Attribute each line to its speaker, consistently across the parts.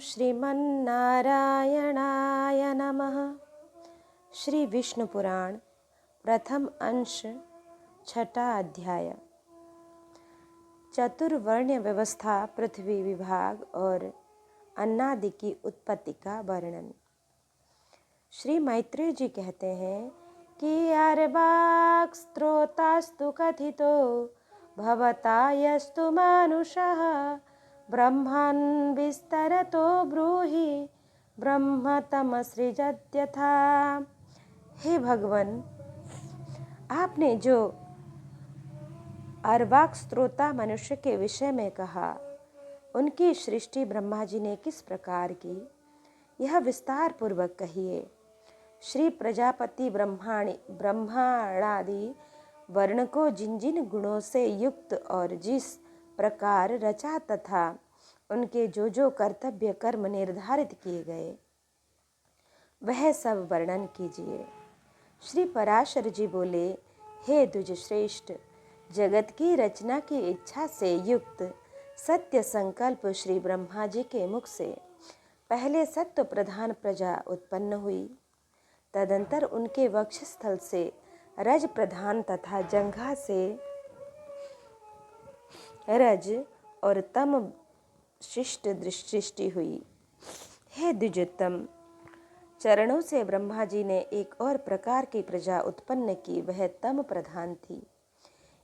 Speaker 1: श्रीमन्नारायणाय नमः। श्री विष्णु पुराण प्रथम अंश छठा अध्याय। चतुर्वर्ण्य व्यवस्था, पृथ्वी विभाग और अन्नादि की उत्पत्ति का वर्णन। श्री मैत्रेय जी कहते हैं कि अर्वाक् स्त्रोतास्तु कथितो भवता यस्तु मानुषः ब्रह्मन् विस्तरतो ब्रूहि ब्रह्मतमसृजत्यथा। हे भगवान, आपने जो अर्वाक स्त्रोता मनुष्य के विषय में कहा, उनकी सृष्टि ब्रह्मा जी ने किस प्रकार की, यह विस्तार पूर्वक कहिए। श्री प्रजापति ब्रह्माणादि वर्ण को जिन जिन गुणों से युक्त और जिस प्रकार रचा तथा उनके जो जो कर्तव्य कर्म निर्धारित किए गए, वह सब वर्णन कीजिए। श्री पराशर जी बोले, हे द्विज श्रेष्ठ, जगत की रचना की इच्छा से युक्त सत्य संकल्प श्री ब्रह्मा जी के मुख से पहले सत्व प्रधान प्रजा उत्पन्न हुई। तदंतर उनके वक्षस्थल से रज प्रधान तथा जंघा से रज और तम शिष्ट सृष्टि हुई। हे द्विजोत्तम, चरणों से ब्रह्मा जी ने एक और प्रकार की प्रजा उत्पन्न की, वह तम प्रधान थी।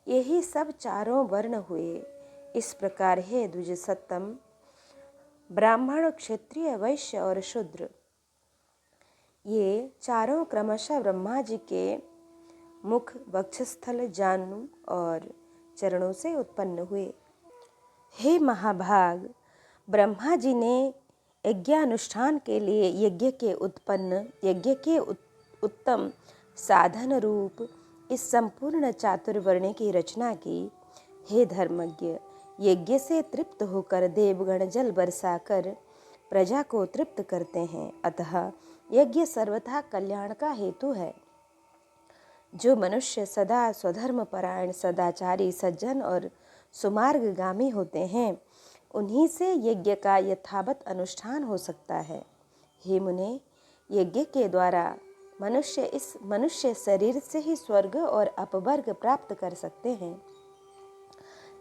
Speaker 1: यही सब चारों वर्ण हुए। इस प्रकार हे द्विज सत्तम, ब्राह्मण, क्षत्रिय, वैश्य और शूद्र, ये चारों क्रमशः ब्रह्मा जी के मुख, वक्षस्थल, जानु और चरणों से उत्पन्न हुए। हे महाभाग, ब्रह्मा जी ने यज्ञानुष्ठान के लिए यज्ञ के उत्तम साधन रूप इस संपूर्ण चातुर्वर्ण की रचना की। हे धर्मज्ञ, यज्ञ से तृप्त होकर देवगण जल बरसाकर प्रजा को तृप्त करते हैं, अतः यज्ञ सर्वथा कल्याण का हेतु है। जो मनुष्य सदा स्वधर्म परायण, सदाचारी, सज्जन और सुमार्गगामी होते हैं, उन्हीं से यज्ञ का यथावत अनुष्ठान हो सकता है। हे मुने, यज्ञ के द्वारा मनुष्य इस मनुष्य शरीर से ही स्वर्ग और अपवर्ग प्राप्त कर सकते हैं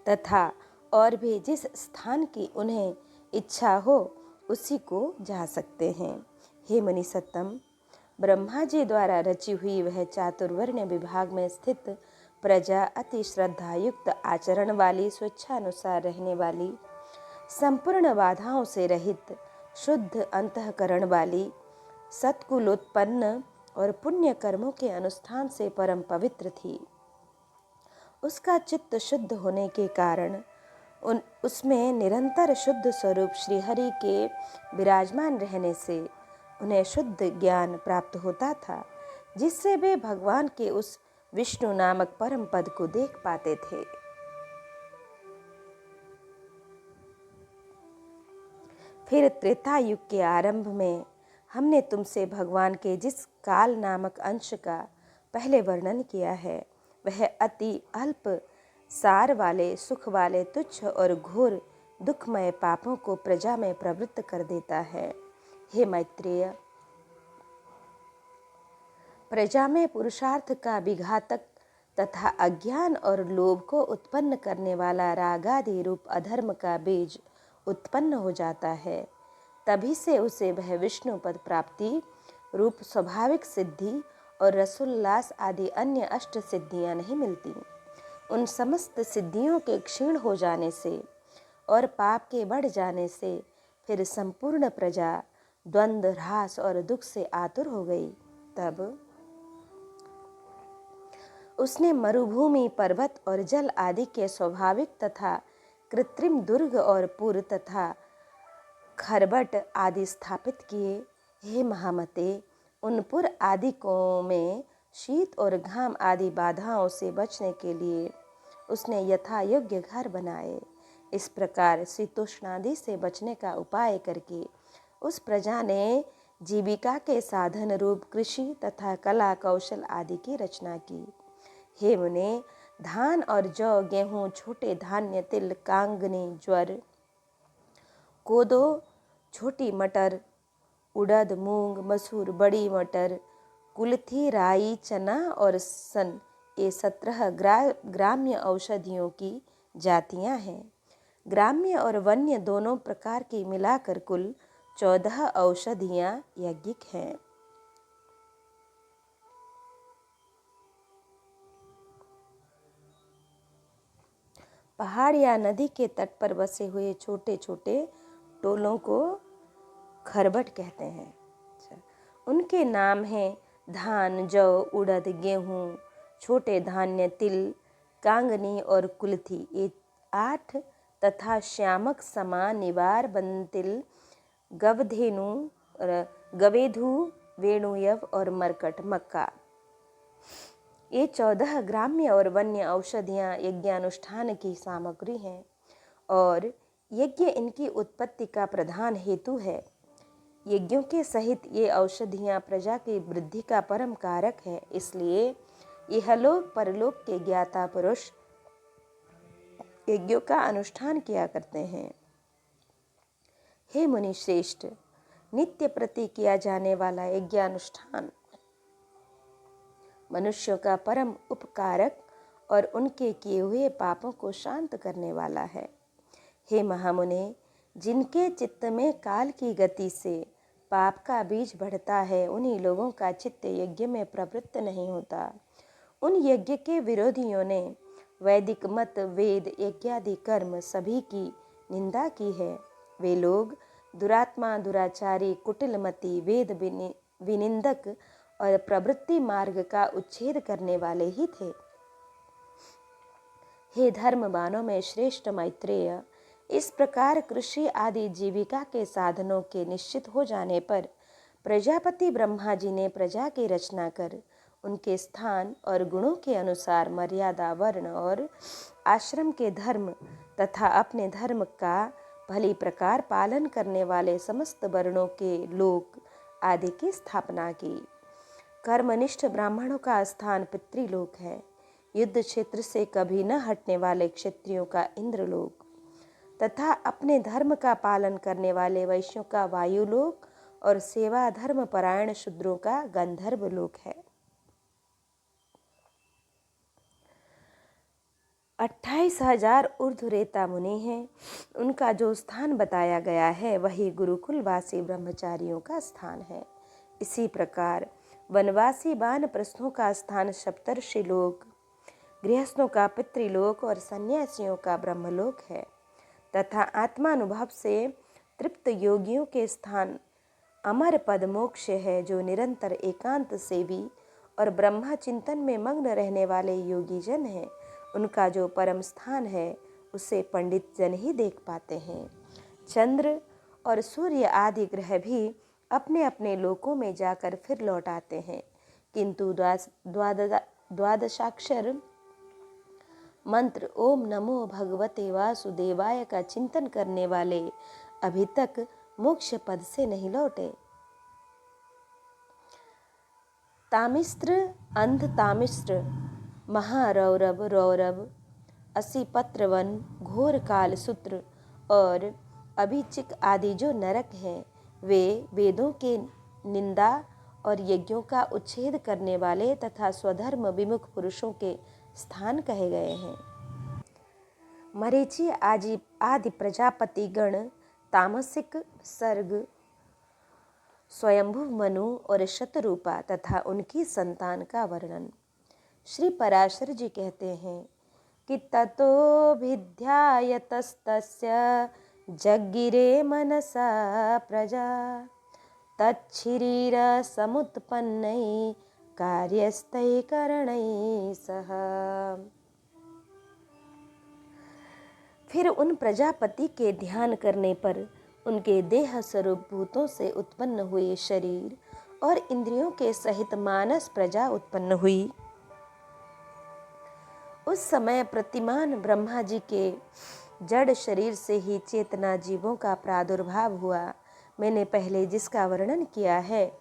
Speaker 1: तथा और भी जिस स्थान की उन्हें इच्छा हो उसी को जा सकते हैं। हे मुनि सत्तम, ब्रह्मा जी द्वारा रची हुई वह चातुर्वर्ण विभाग में स्थित प्रजा अति श्रद्धायुक्त, आचरण वाली, स्वेच्छानुसार रहने वाली, संपूर्ण बाधाओं से रहित, शुद्ध अंतःकरण वाली, सत्कुलोत्पन्न और पुण्य कर्मों के अनुष्ठान से परम पवित्र थी। उसका चित्त शुद्ध होने के कारण उसमें निरंतर शुद्ध स्वरूप श्रीहरि के विराजमान रहने से उन्हें शुद्ध ज्ञान प्राप्त होता था, जिससे वे भगवान के उस विष्णु नामक परम पद को देख पाते थे। फिर त्रेता युग के आरंभ में हमने तुमसे भगवान के जिस काल नामक अंश का पहले वर्णन किया है, वह अति अल्प सार वाले, सुख वाले, तुच्छ और घोर दुखमय पापों को प्रजा में प्रवृत्त कर देता है। हे मैत्रेय, प्रजा में पुरुषार्थ का विघातक तथा अज्ञान और लोभ को उत्पन्न करने वाला रागादि रूप अधर्म का बीज उत्पन्न हो जाता है। तभी से उसे वह विष्णु पद प्राप्ति रूप स्वाभाविक सिद्धि और रसोल्लास आदि अन्य अष्ट सिद्धियां नहीं मिलती। उन समस्त सिद्धियों के क्षीण हो जाने से और पाप के बढ़ जाने से फिर संपूर्ण प्रजा द्वंद्व, ह्रास और दुख से आतुर हो गई। तब उसने मरुभूमि, पर्वत और जल आदि के स्वाभाविक तथा कृत्रिम दुर्ग और पुर तथा खरबट आदि स्थापित किए। हे महामते, उन पुर आदि को में शीत और घाम आदि बाधाओं से बचने के लिए उसने यथा योग्य घर बनाए। इस प्रकार शीतोष्णादि से बचने का उपाय करके उस प्रजा ने जीविका के साधन रूप कृषि तथा कला कौशल आदि की रचना की। हे मुने, धान और जौ, गेहूं, छोटे धान्य, तिल, कांगनी, ज्वर, कोदो, छोटी मटर, उड़द, मूंग, मसूर, बड़ी मटर, कुल्थी, राई, चना और सन, ये 17 ग्राम्य औषधियों की जातियां हैं। ग्राम्य और वन्य दोनों प्रकार की मिलाकर कुल 14 औषधियां यज्ञिक हैं। पहाड़ या नदी के तट पर बसे हुए छोटे छोटे टोलों को खरबट कहते हैं। अच्छा, उनके नाम हैं धान, जौ, उड़द, गेहूँ, छोटे धान्य, तिल, कांगनी और कुल्थी, ये 8 तथा श्यामक, समा, निवार, बनतिल, गवधेनु, गवेधु, वेणुयव और मरकट, मक्का, ये 14 ग्राम्य और वन्य औषधियाँ यज्ञानुष्ठान की सामग्री हैं और यज्ञ इनकी उत्पत्ति का प्रधान हेतु है। यज्ञों के सहित ये औषधियाँ प्रजा की वृद्धि का परम कारक है, इसलिए इहलोक परलोक के ज्ञाता पुरुष यज्ञों का अनुष्ठान किया करते हैं। हे मुनि श्रेष्ठ, नित्य प्रति किया जाने वाला यज्ञानुष्ठान मनुष्यों का परम उपकारक और उनके किए हुए पापों को शांत करने वाला है। हे महामुने, जिनके चित्त में काल की गति से पाप का बीज बढ़ता है, उन्हीं लोगों का चित्त यज्ञ में प्रवृत्त नहीं होता। उन यज्ञ के विरोधियों ने वैदिक मत, वेद, यज्ञादि कर्म सभी की निंदा की है। वे लोग दुरात्मा, दुराचारी, कुटिलमती, वेद विनिंदक और प्रवृत्ति मार्ग का उच्छेद करने वाले ही थे। हे धर्मवानों में श्रेष्ठ मैत्रेय, इस प्रकार कृषि आदि जीविका के साधनों के निश्चित हो जाने पर प्रजापति ब्रह्मा जी ने प्रजा की रचना कर उनके स्थान और गुणों के अनुसार मर्यादा, वर्ण और आश्रम के धर्म तथा अपने धर्म का भली प्रकार पालन करने वाले समस्त वर्णों के लोक आदि की स्थापना की। कर्मनिष्ठ ब्राह्मणों का स्थान पितृलोक है। युद्ध क्षेत्र से कभी न हटने वाले क्षत्रियों का इंद्रलोक तथा अपने धर्म का पालन करने वाले वैश्यों का वायुलोक और सेवा धर्म परायण शूद्रों का गंधर्व लोक है। 28,000 ऊर्ध्वरेता मुनि हैं। उनका जो स्थान बताया गया है वही गुरुकुलवासी ब्रह्मचारियों का स्थान है। इसी प्रकार वनवासी वानप्रस्थों का स्थान सप्तर्षि लोक, गृहस्थों का पितृलोक और सन्यासियों का ब्रह्मलोक है तथा आत्मानुभव से तृप्त योगियों के स्थान अमर पद मोक्ष है। जो निरंतर एकांत सेवी और ब्रह्मा चिंतन में मग्न रहने वाले योगी जन हैं, उनका जो परम स्थान है उसे पंडित जन ही देख पाते हैं। चंद्र और सूर्य आदि ग्रह भी अपने अपने लोकों में जाकर फिर लौट आते हैं, किंतु द्वादशाक्षर मंत्र ओम नमो भगवते वासुदेवाय का चिंतन करने वाले अभी तक मोक्ष पद से नहीं लौटे। तामिस्त्र, अंध तामिस्त्र, महारौरव, रौरव, असिपत्रवन, घोर काल सूत्र और अभिचिक आदि जो नरक हैं, वे वेदों के निंदा और यज्ञों का उच्छेद करने वाले तथा स्वधर्म विमुख पुरुषों के स्थान कहे गए हैं। मरीचि आदि प्रजापति गण तामसिक, सर्ग, स्वयंभु, मनु और शतरूपा तथा उनकी संतान का वर्णन। श्री पराशर जी कहते हैं कि ततो भिध्यायतस्तस्य जग्गिरे मनसा प्रजा तच्छरीर समुत्पन्नै कार्यस्थै करणै सह। फिर उन प्रजापति के ध्यान करने पर उनके देह स्वरूप भूतों से उत्पन्न हुए शरीर और इंद्रियों के सहित मानस प्रजा उत्पन्न हुई। उस समय प्रतिमान ब्रह्मा जी के जड़ शरीर से ही चेतना जीवों का प्रादुर्भाव हुआ। मैंने पहले जिसका वर्णन किया है,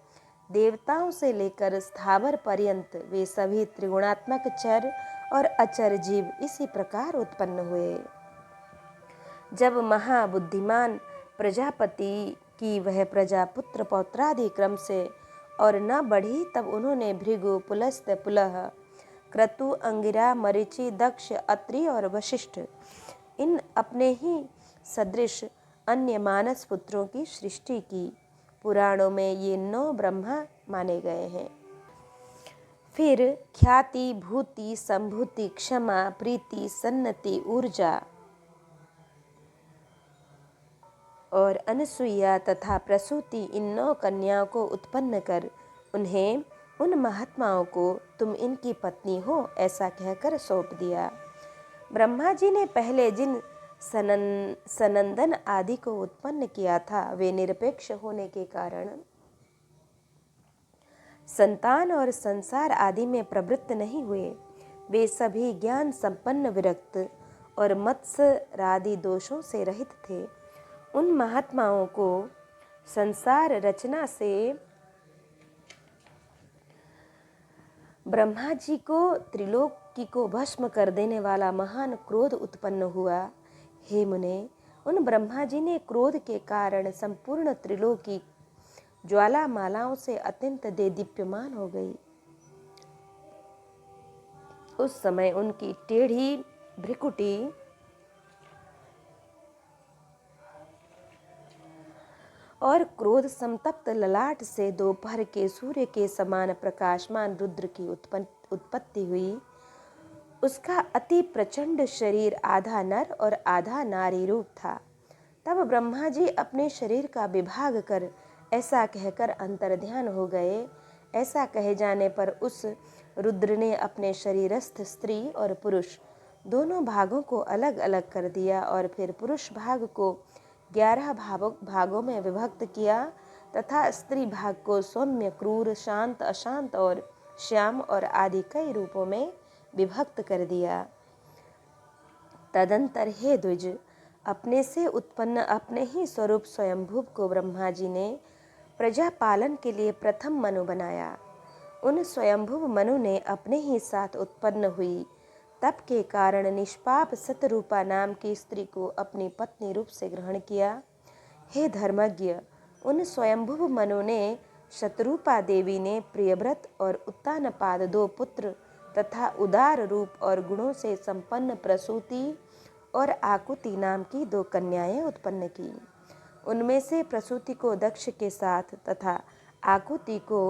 Speaker 1: देवताओं से लेकर स्थावर पर्यंत वे सभी त्रिगुणात्मक चर और अचर जीव इसी प्रकार उत्पन्न हुए। जब महाबुद्धिमान प्रजापति कि वह प्रजा पुत्र पौत्रादि क्रम से और न बढ़ी, तब उन्होंने भृगु, पुलस्त्य, पुलह, क्रतु, अंगिरा, मरीचि, दक्ष, अत्रि और वशिष्ठ इन अपने ही सदृश अन्य मानस पुत्रों की सृष्टि की। पुराणों में ये 9 ब्रह्मा माने गए हैं। फिर ख्याति, भूति, संभूति, क्षमा, प्रीति, सन्नति, ऊर्जा और अनसुईया तथा प्रसूति इन 9 कन्याओं को उत्पन्न कर उन्हें उन महात्माओं को तुम इनकी पत्नी हो ऐसा कहकर सौंप दिया। ब्रह्मा जी ने पहले जिन सनंदन आदि को उत्पन्न किया था वे निरपेक्ष होने के कारण संतान और संसार आदि में प्रवृत्त नहीं हुए। वे सभी ज्ञान संपन्न, विरक्त और मत्सरादि दोषों से रहित थे। उन महात्माओं को संसार रचना से ब्रह्मा जी को त्रिलोकी को भस्म कर देने वाला महान क्रोध उत्पन्न हुआ। हे मुने, उन ब्रह्मा जी ने क्रोध के कारण संपूर्ण त्रिलोकी ज्वालामालाओं से अत्यंत देदीप्यमान हो गई। उस समय उनकी टेढ़ी भ्रिकुटी और क्रोध संतप्त ललाट से दोपहर के सूर्य के समान प्रकाशमान रुद्र की उत्पत्ति हुई। उसका अति प्रचंड शरीर आधा नर और आधा नारी रूप था। तब ब्रह्मा जी अपने शरीर का विभाग कर ऐसा कहकर अंतर्ध्यान हो गए। ऐसा कहे जाने पर उस रुद्र ने अपने शरीरस्थ स्त्री और पुरुष दोनों भागों को अलग अलग कर दिया और फिर पुरुष भाग को 11 भागों में विभक्त किया तथा स्त्री भाग को सौम्य, क्रूर, शांत, अशांत और श्याम और आदि कई रूपों में विभक्त कर दिया। तदंतर हे द्विज, अपने से उत्पन्न अपने ही स्वरूप स्वयंभुव को ब्रह्मा जी ने प्रजा पालन के लिए प्रथम मनु बनाया। उन स्वयंभुव मनु ने अपने ही साथ उत्पन्न हुई तप के कारण निष्पाप सतरूपा नाम की स्त्री को अपनी पत्नी रूप से ग्रहण किया। हे धर्मज्ञ, उन स्वयंभुव मनु ने शतरूपा देवी ने प्रियव्रत और उत्तानपाद 2 पुत्र तथा उदार रूप और गुणों से संपन्न प्रसूति और आकुति नाम की 2 कन्याएं उत्पन्न की। उनमें से प्रसूति को दक्ष के साथ तथा आकुति को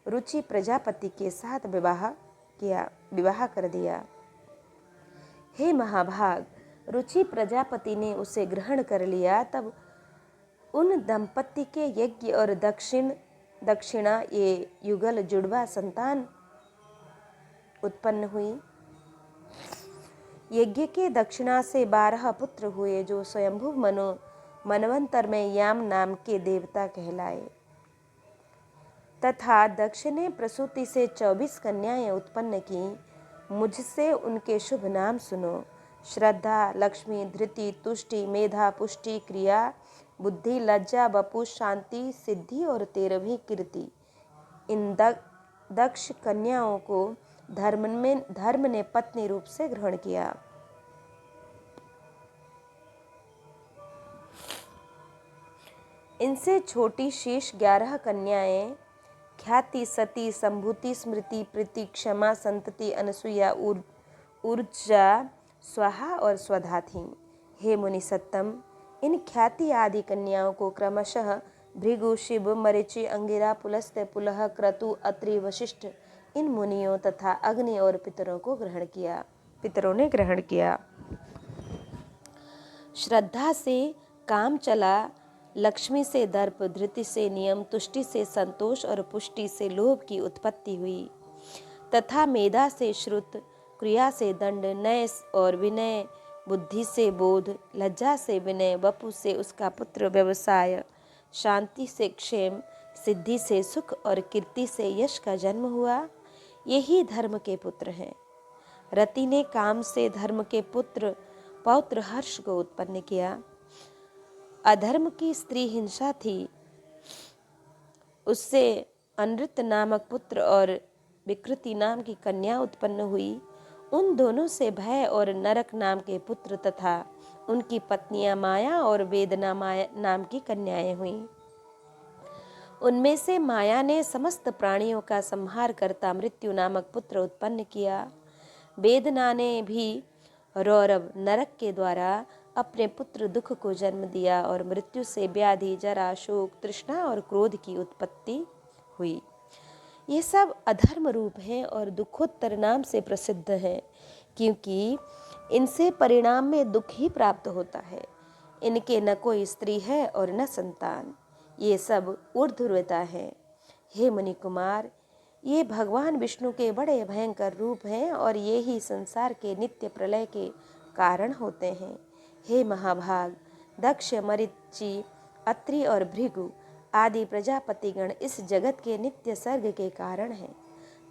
Speaker 1: रुचि प्रजापति के साथ विवाह कर दिया। हे महाभाग, रुचि प्रजापति ने उसे ग्रहण कर लिया। तब उन दंपति के यज्ञ और दक्षिणा ये युगल जुड़वा संतान उत्पन्न हुई। यज्ञ के दक्षिणा से 12 पुत्र हुए जो स्वयंभुव मनवंतर में याम नाम के देवता कहलाए। तथा दक्ष ने प्रसूति से 24 कन्याएं उत्पन्न की। मुझसे उनके शुभ नाम सुनो। श्रद्धा, लक्ष्मी, धृति, तुष्टि, मेधा, पुष्टि, क्रिया, बुद्धि, लज्जा, वपु, शांति, सिद्धि और 13वीं कीर्ति। इन दक्ष कन्याओं को धर्म ने पत्नी रूप से ग्रहण किया। इनसे छोटी शेष 11 कन्याएं ख्याति, सती, संभूति, स्मृति, प्रीति, क्षमा, संतति, अनसुईया, ऊर्जा, स्वाहा और स्वधा थीं। हे मुनि सत्तम, इन ख्याति आदि कन्याओं को क्रमशः भृगु, शिव, मरीचि, अंगिरा, पुलस्त्य, पुलह, क्रतु, अत्रि, वशिष्ठ इन मुनियों तथा अग्नि और पितरों ने ग्रहण किया। श्रद्धा से काम चला, लक्ष्मी से दर्प, धृति से नियम, तुष्टि से संतोष और पुष्टि से लोभ की उत्पत्ति हुई तथा मेधा से श्रुत, क्रिया से दंड, नय और विनय, बुद्धि से बोध, लज्जा से विनय, वपु से उसका पुत्र व्यवसाय, शांति से क्षेम, सिद्धि से सुख और कीर्ति से यश का जन्म हुआ। यही धर्म के पुत्र हैं। रति ने काम से धर्म के पुत्र पौत्र हर्ष को उत्पन्न किया। अधर्म की स्त्री हिंसा थी, उससे अनृत नामक पुत्र और विकृति नाम की कन्या उत्पन्न हुई। उन दोनों से भय और नरक नाम के पुत्र तथा उनकी पत्नियां माया और वेदना माया नाम की कन्याएं हुईं। उनमें से माया ने समस्त प्राणियों का संहार करता मृत्यु नामक पुत्र उत्पन्न किया। वेदना ने भी रौरव नरक के द्वारा अपने पुत्र दुख को जन्म दिया और मृत्यु से व्याधि, जरा, शोक, तृष्णा और क्रोध की उत्पत्ति हुई। ये सब अधर्म रूप हैं और दुखोत्तर नाम से प्रसिद्ध हैं, क्योंकि इनसे परिणाम में दुख ही प्राप्त होता है। इनके न कोई स्त्री है और न संतान। ये सब ऊर्ध्वता है। हे मुनि कुमार, ये भगवान विष्णु के बड़े भयंकर रूप हैं और ये ही संसार के नित्य प्रलय के कारण होते हैं। हे महाभाग, दक्ष, मरीचि, अत्रि और भृगु आदि प्रजापतिगण इस जगत के नित्य सर्ग के कारण हैं,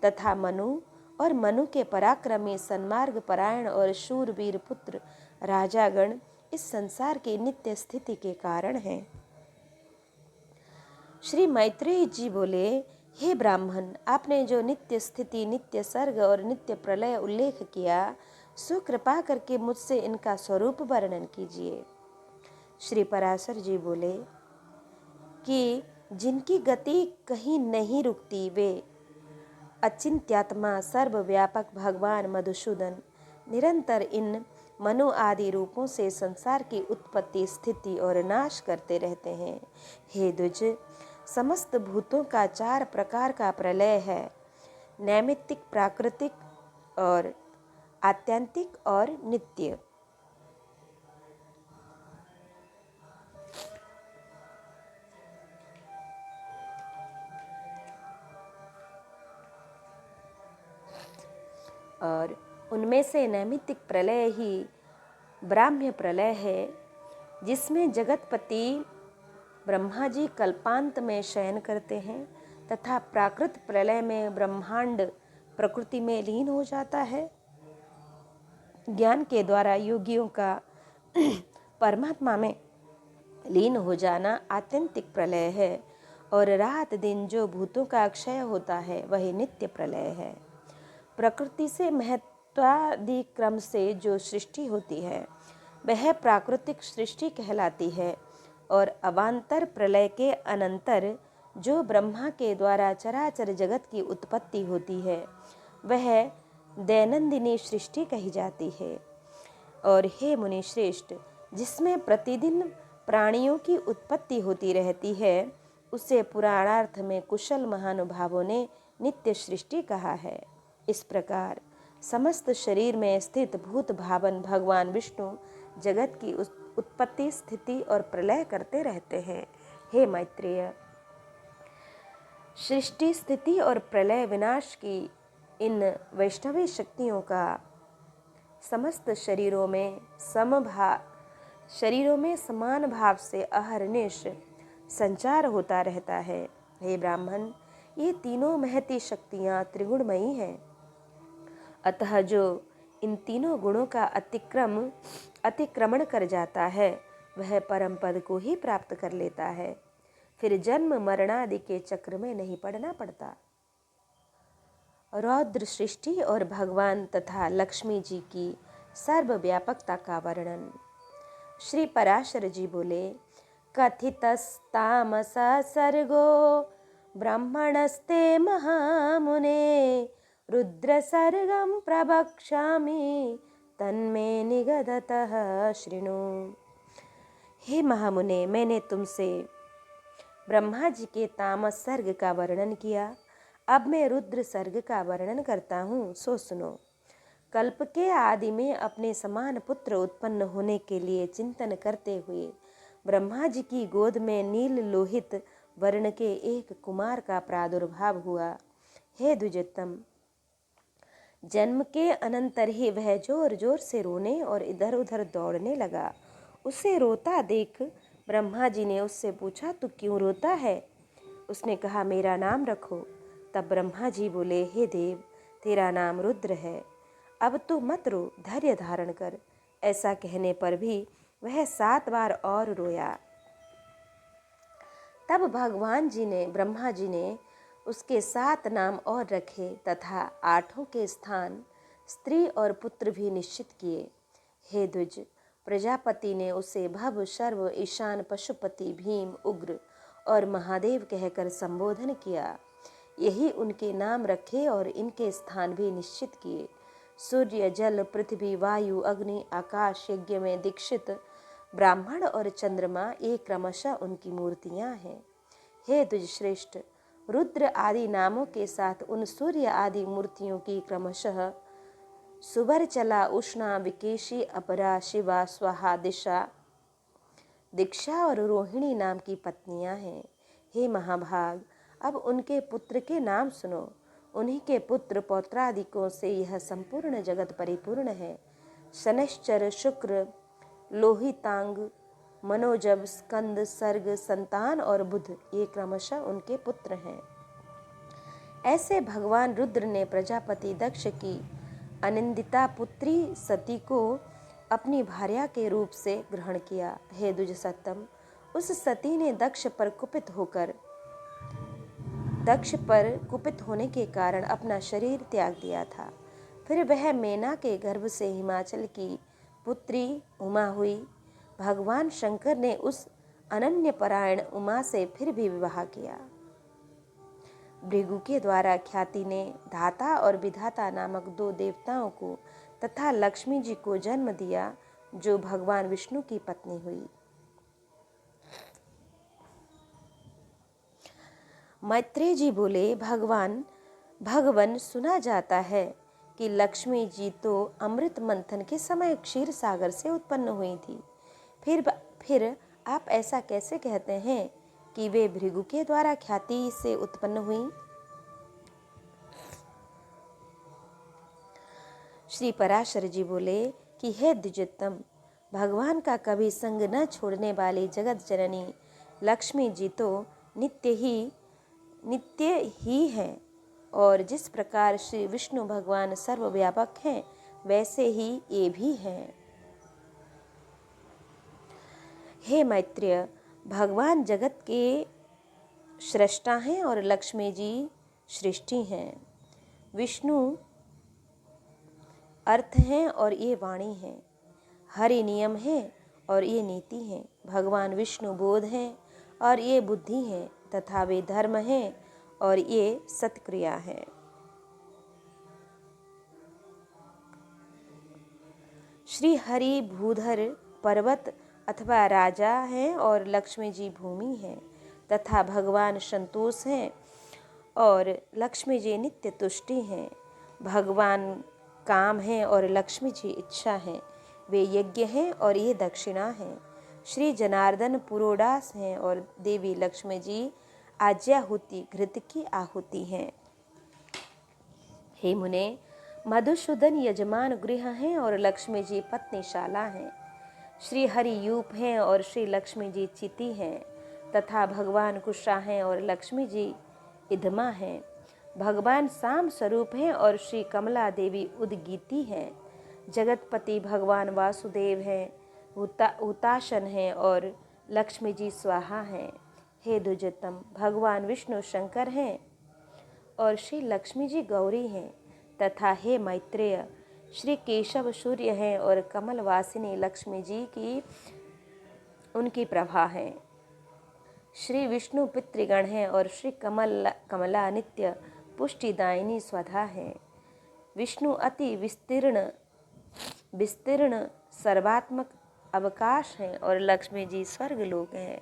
Speaker 1: तथा मनु और मनु के पराक्रमी, सन्मार्ग परायण और शूरवीर पुत्र राजागण इस संसार की नित्य स्थिति के कारण हैं। श्री मैत्रेय जी बोले, हे ब्राह्मण, आपने जो नित्य स्थिति, नित्य सर्ग और नित्य प्रलय उल्लेख किया, सो कृपा करके मुझसे इनका स्वरूप वर्णन कीजिए। श्री पराशर जी बोले कि जिनकी गति कहीं नहीं रुकती, वे अचिंत्यात्मा सर्वव्यापक भगवान मधुसूदन निरंतर इन मनु आदि रूपों से संसार की उत्पत्ति, स्थिति और नाश करते रहते हैं। हे द्विज, समस्त भूतों का 4 प्रकार का प्रलय है: नैमित्तिक, प्राकृतिक और आत्यंतिक और नित्य। और उनमें से नैमित्तिक प्रलय ही ब्राह्म्य प्रलय है, जिसमें जगतपति ब्रह्मा जी कल्पांत में शयन करते हैं, तथा प्राकृत प्रलय में ब्रह्मांड प्रकृति में लीन हो जाता है। ज्ञान के द्वारा योगियों का परमात्मा में लीन हो जाना आत्यंतिक प्रलय है, और रात दिन जो भूतों का क्षय होता है वही नित्य प्रलय है। प्रकृति से महत्वादिक्रम से जो सृष्टि होती है वह प्राकृतिक सृष्टि कहलाती है, और अवान्तर प्रलय के अनंतर जो ब्रह्मा के द्वारा चराचर जगत की उत्पत्ति होती है वह दैनंदिनी सृष्टि कही जाती है। और हे मुनि श्रेष्ठ, जिसमें प्रतिदिन प्राणियों की उत्पत्ति होती रहती है, उसे पुराणार्थ में कुशल महानुभावों ने नित्य सृष्टि कहा है। इस प्रकार समस्त शरीर में स्थित भूत भावन भगवान विष्णु जगत की उत्पत्ति, स्थिति और प्रलय करते रहते हैं। हे मैत्रेय, सृष्टि, स्थिति और प्रलय विनाश की इन वैष्णवी शक्तियों का समस्त शरीरों में समान भाव से अहरनिश संचार होता रहता है। हे ब्राह्मण, ये तीनों महती शक्तियाँ त्रिगुणमयी हैं, अतः जो इन तीनों गुणों का अतिक्रमण कर जाता है वह परम पद को ही प्राप्त कर लेता है, फिर जन्म मरणादि के चक्र में नहीं पड़ना पड़ता। रौद्र सृष्टि और भगवान तथा लक्ष्मी जी की सर्वव्यापकता का वर्णन। श्री पराशर जी बोले, कथितस्तामसा सर्गो ब्राह्मणस्ते महामुने, रुद्र सर्गम प्रवक्ष्यामि तन्मे निगदतः शृणु। हे महामुने, मैंने तुमसे ब्रह्मा जी के तामस सर्ग का वर्णन किया, अब मैं रुद्र सर्ग का वर्णन करता हूँ, सो सुनो। कल्प के आदि में अपने समान पुत्र उत्पन्न होने के लिए चिंतन करते हुए ब्रह्मा जी की गोद में नील लोहित वर्ण के एक कुमार का प्रादुर्भाव हुआ। हे द्विजोत्तम, जन्म के अनंतर ही वह जोर जोर से रोने और इधर उधर दौड़ने लगा। उसे रोता देख ब्रह्मा जी ने उससे पूछा, तू क्यों रोता है? उसने कहा, मेरा नाम रखो। तब ब्रह्मा जी बोले, हे देव, तेरा नाम रुद्र है, अब तू मत रो, धैर्य धारण कर। ऐसा कहने पर भी वह 7 बार और रोया। तब ब्रह्मा जी ने उसके 7 नाम और रखे तथा 8 के स्थान स्त्री और पुत्र भी निश्चित किए। हे द्विज, प्रजापति ने उसे भव सर्व ईशान पशुपति भीम उग्र और महादेव कहकर संबोधन किया। यही उनके नाम रखे और इनके स्थान भी निश्चित किए। सूर्य, जल, पृथ्वी, वायु, अग्नि, आकाश यज्ञ में दीक्षित ब्राह्मण और चंद्रमा ये क्रमशः उनकी मूर्तियां हैं। हे द्विजश्रेष्ठ, रुद्र आदि नामों के साथ उन सूर्य आदि मूर्तियों की क्रमशः सुबरचला, उष्णा, विकेशी, अपरा, शिवा, स्वाहा, दिशा, दीक्षा और रोहिणी नाम की पत्नियां हैं। हे महाभाग, अब उनके पुत्र के नाम सुनो। उन्हीं के पुत्र पौत्रादिकों से यह संपूर्ण जगत परिपूर्ण है। शनैश्चर, शुक्र, लोहितांग, मनोजव, स्कंद, सर्ग, संतान और बुध ये क्रमशः उनके पुत्र हैं। ऐसे भगवान रुद्र ने प्रजापति दक्ष की अनिंदिता पुत्री सती को अपनी भार्या के रूप से ग्रहण किया। हे द्विज सत्तम, उस सती ने दक्ष पर कुपित होने के कारण अपना शरीर त्याग दिया था। फिर वह मेना के गर्भ से हिमाचल की पुत्री उमा हुई। भगवान शंकर ने उस अनन्य परायण उमा से फिर भी विवाह किया। भृगु के द्वारा ख्याति ने धाता और विधाता नामक दो देवताओं को तथा लक्ष्मी जी को जन्म दिया, जो भगवान विष्णु की पत्नी हुई। मैत्रेय जी बोले, भगवन सुना जाता है कि लक्ष्मी जी तो अमृत मंथन के समय क्षीर सागर से उत्पन्न हुई थी। फिर आप ऐसा कैसे कहते हैं कि वे भृगु के द्वारा ख्याति से उत्पन्न हुई? श्री पराशर जी बोले कि हे द्विजोत्तम, भगवान का कभी संग न छोड़ने वाली जगत जननी लक्ष्मी जी तो नित्य ही हैं, और जिस प्रकार श्री विष्णु भगवान सर्वव्यापक हैं, वैसे ही ये भी हैं। हे मैत्रेय, भगवान जगत के सृष्टा हैं और लक्ष्मी जी सृष्टि हैं। विष्णु अर्थ हैं और ये वाणी है। हरि नियम है और ये नीति है। भगवान विष्णु बोध हैं और ये बुद्धि है, तथा वे धर्म हैं और ये सत्क्रिया है। श्री हरि भूधर पर्वत अथवा राजा हैं और लक्ष्मी जी भूमि हैं, तथा भगवान संतोष हैं और लक्ष्मी जी नित्य तुष्टि हैं। भगवान काम हैं और लक्ष्मी जी इच्छा हैं। वे यज्ञ हैं और ये दक्षिणा हैं। श्री जनार्दन पुरोडास हैं और देवी लक्ष्मी जी आज्याहुति घृत की आहुति हैं। हे मुने, मधुसूदन यजमान गृह हैं और लक्ष्मी जी पत्नीशाला हैं। श्री हरि यूप हैं और श्री लक्ष्मी जी चिति हैं, तथा भगवान कुशा हैं और लक्ष्मी जी इधमा हैं। भगवान साम स्वरूप हैं और श्री कमला देवी उदगीति हैं। जगतपति भगवान वासुदेव हैं, हुताशन हैं और लक्ष्मी जी स्वाहा हैं। हे द्विजोत्तम, भगवान विष्णु शंकर हैं और श्री लक्ष्मी जी गौरी हैं, तथा हे मैत्रेय, श्री केशव सूर्य हैं और कमल वासिनी लक्ष्मी जी की उनकी प्रभा है। श्री विष्णु पितृगण हैं और श्री कमला नित्य पुष्टिदायिनी स्वधा है। विष्णु अति विस्तीर्ण सर्वात्मक अवकाश हैं और लक्ष्मी जी स्वर्गलोक हैं।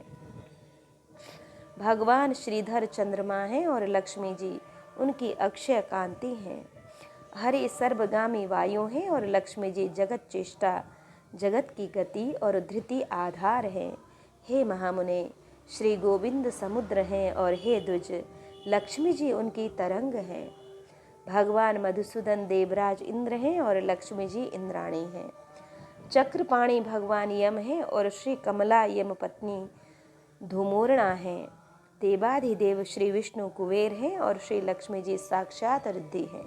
Speaker 1: भगवान श्रीधर चंद्रमा हैं और लक्ष्मी जी उनकी अक्षय कांति हैं। हरि सर्वगामी वायु हैं और लक्ष्मी जी जगत चेष्टा, जगत की गति और धृति आधार है। हे महामुने, श्री गोविंद समुद्र हैं और हे द्विज, लक्ष्मी जी उनकी तरंग हैं। भगवान मधुसूदन देवराज इंद्र हैं और लक्ष्मी जी इंद्राणी हैं। चक्रपाणी भगवान यम हैं और श्री कमला यम पत्नी धूमोरणा हैं। देवाधिदेव श्री विष्णु कुबेर हैं और श्री लक्ष्मी जी साक्षात रिद्धि हैं।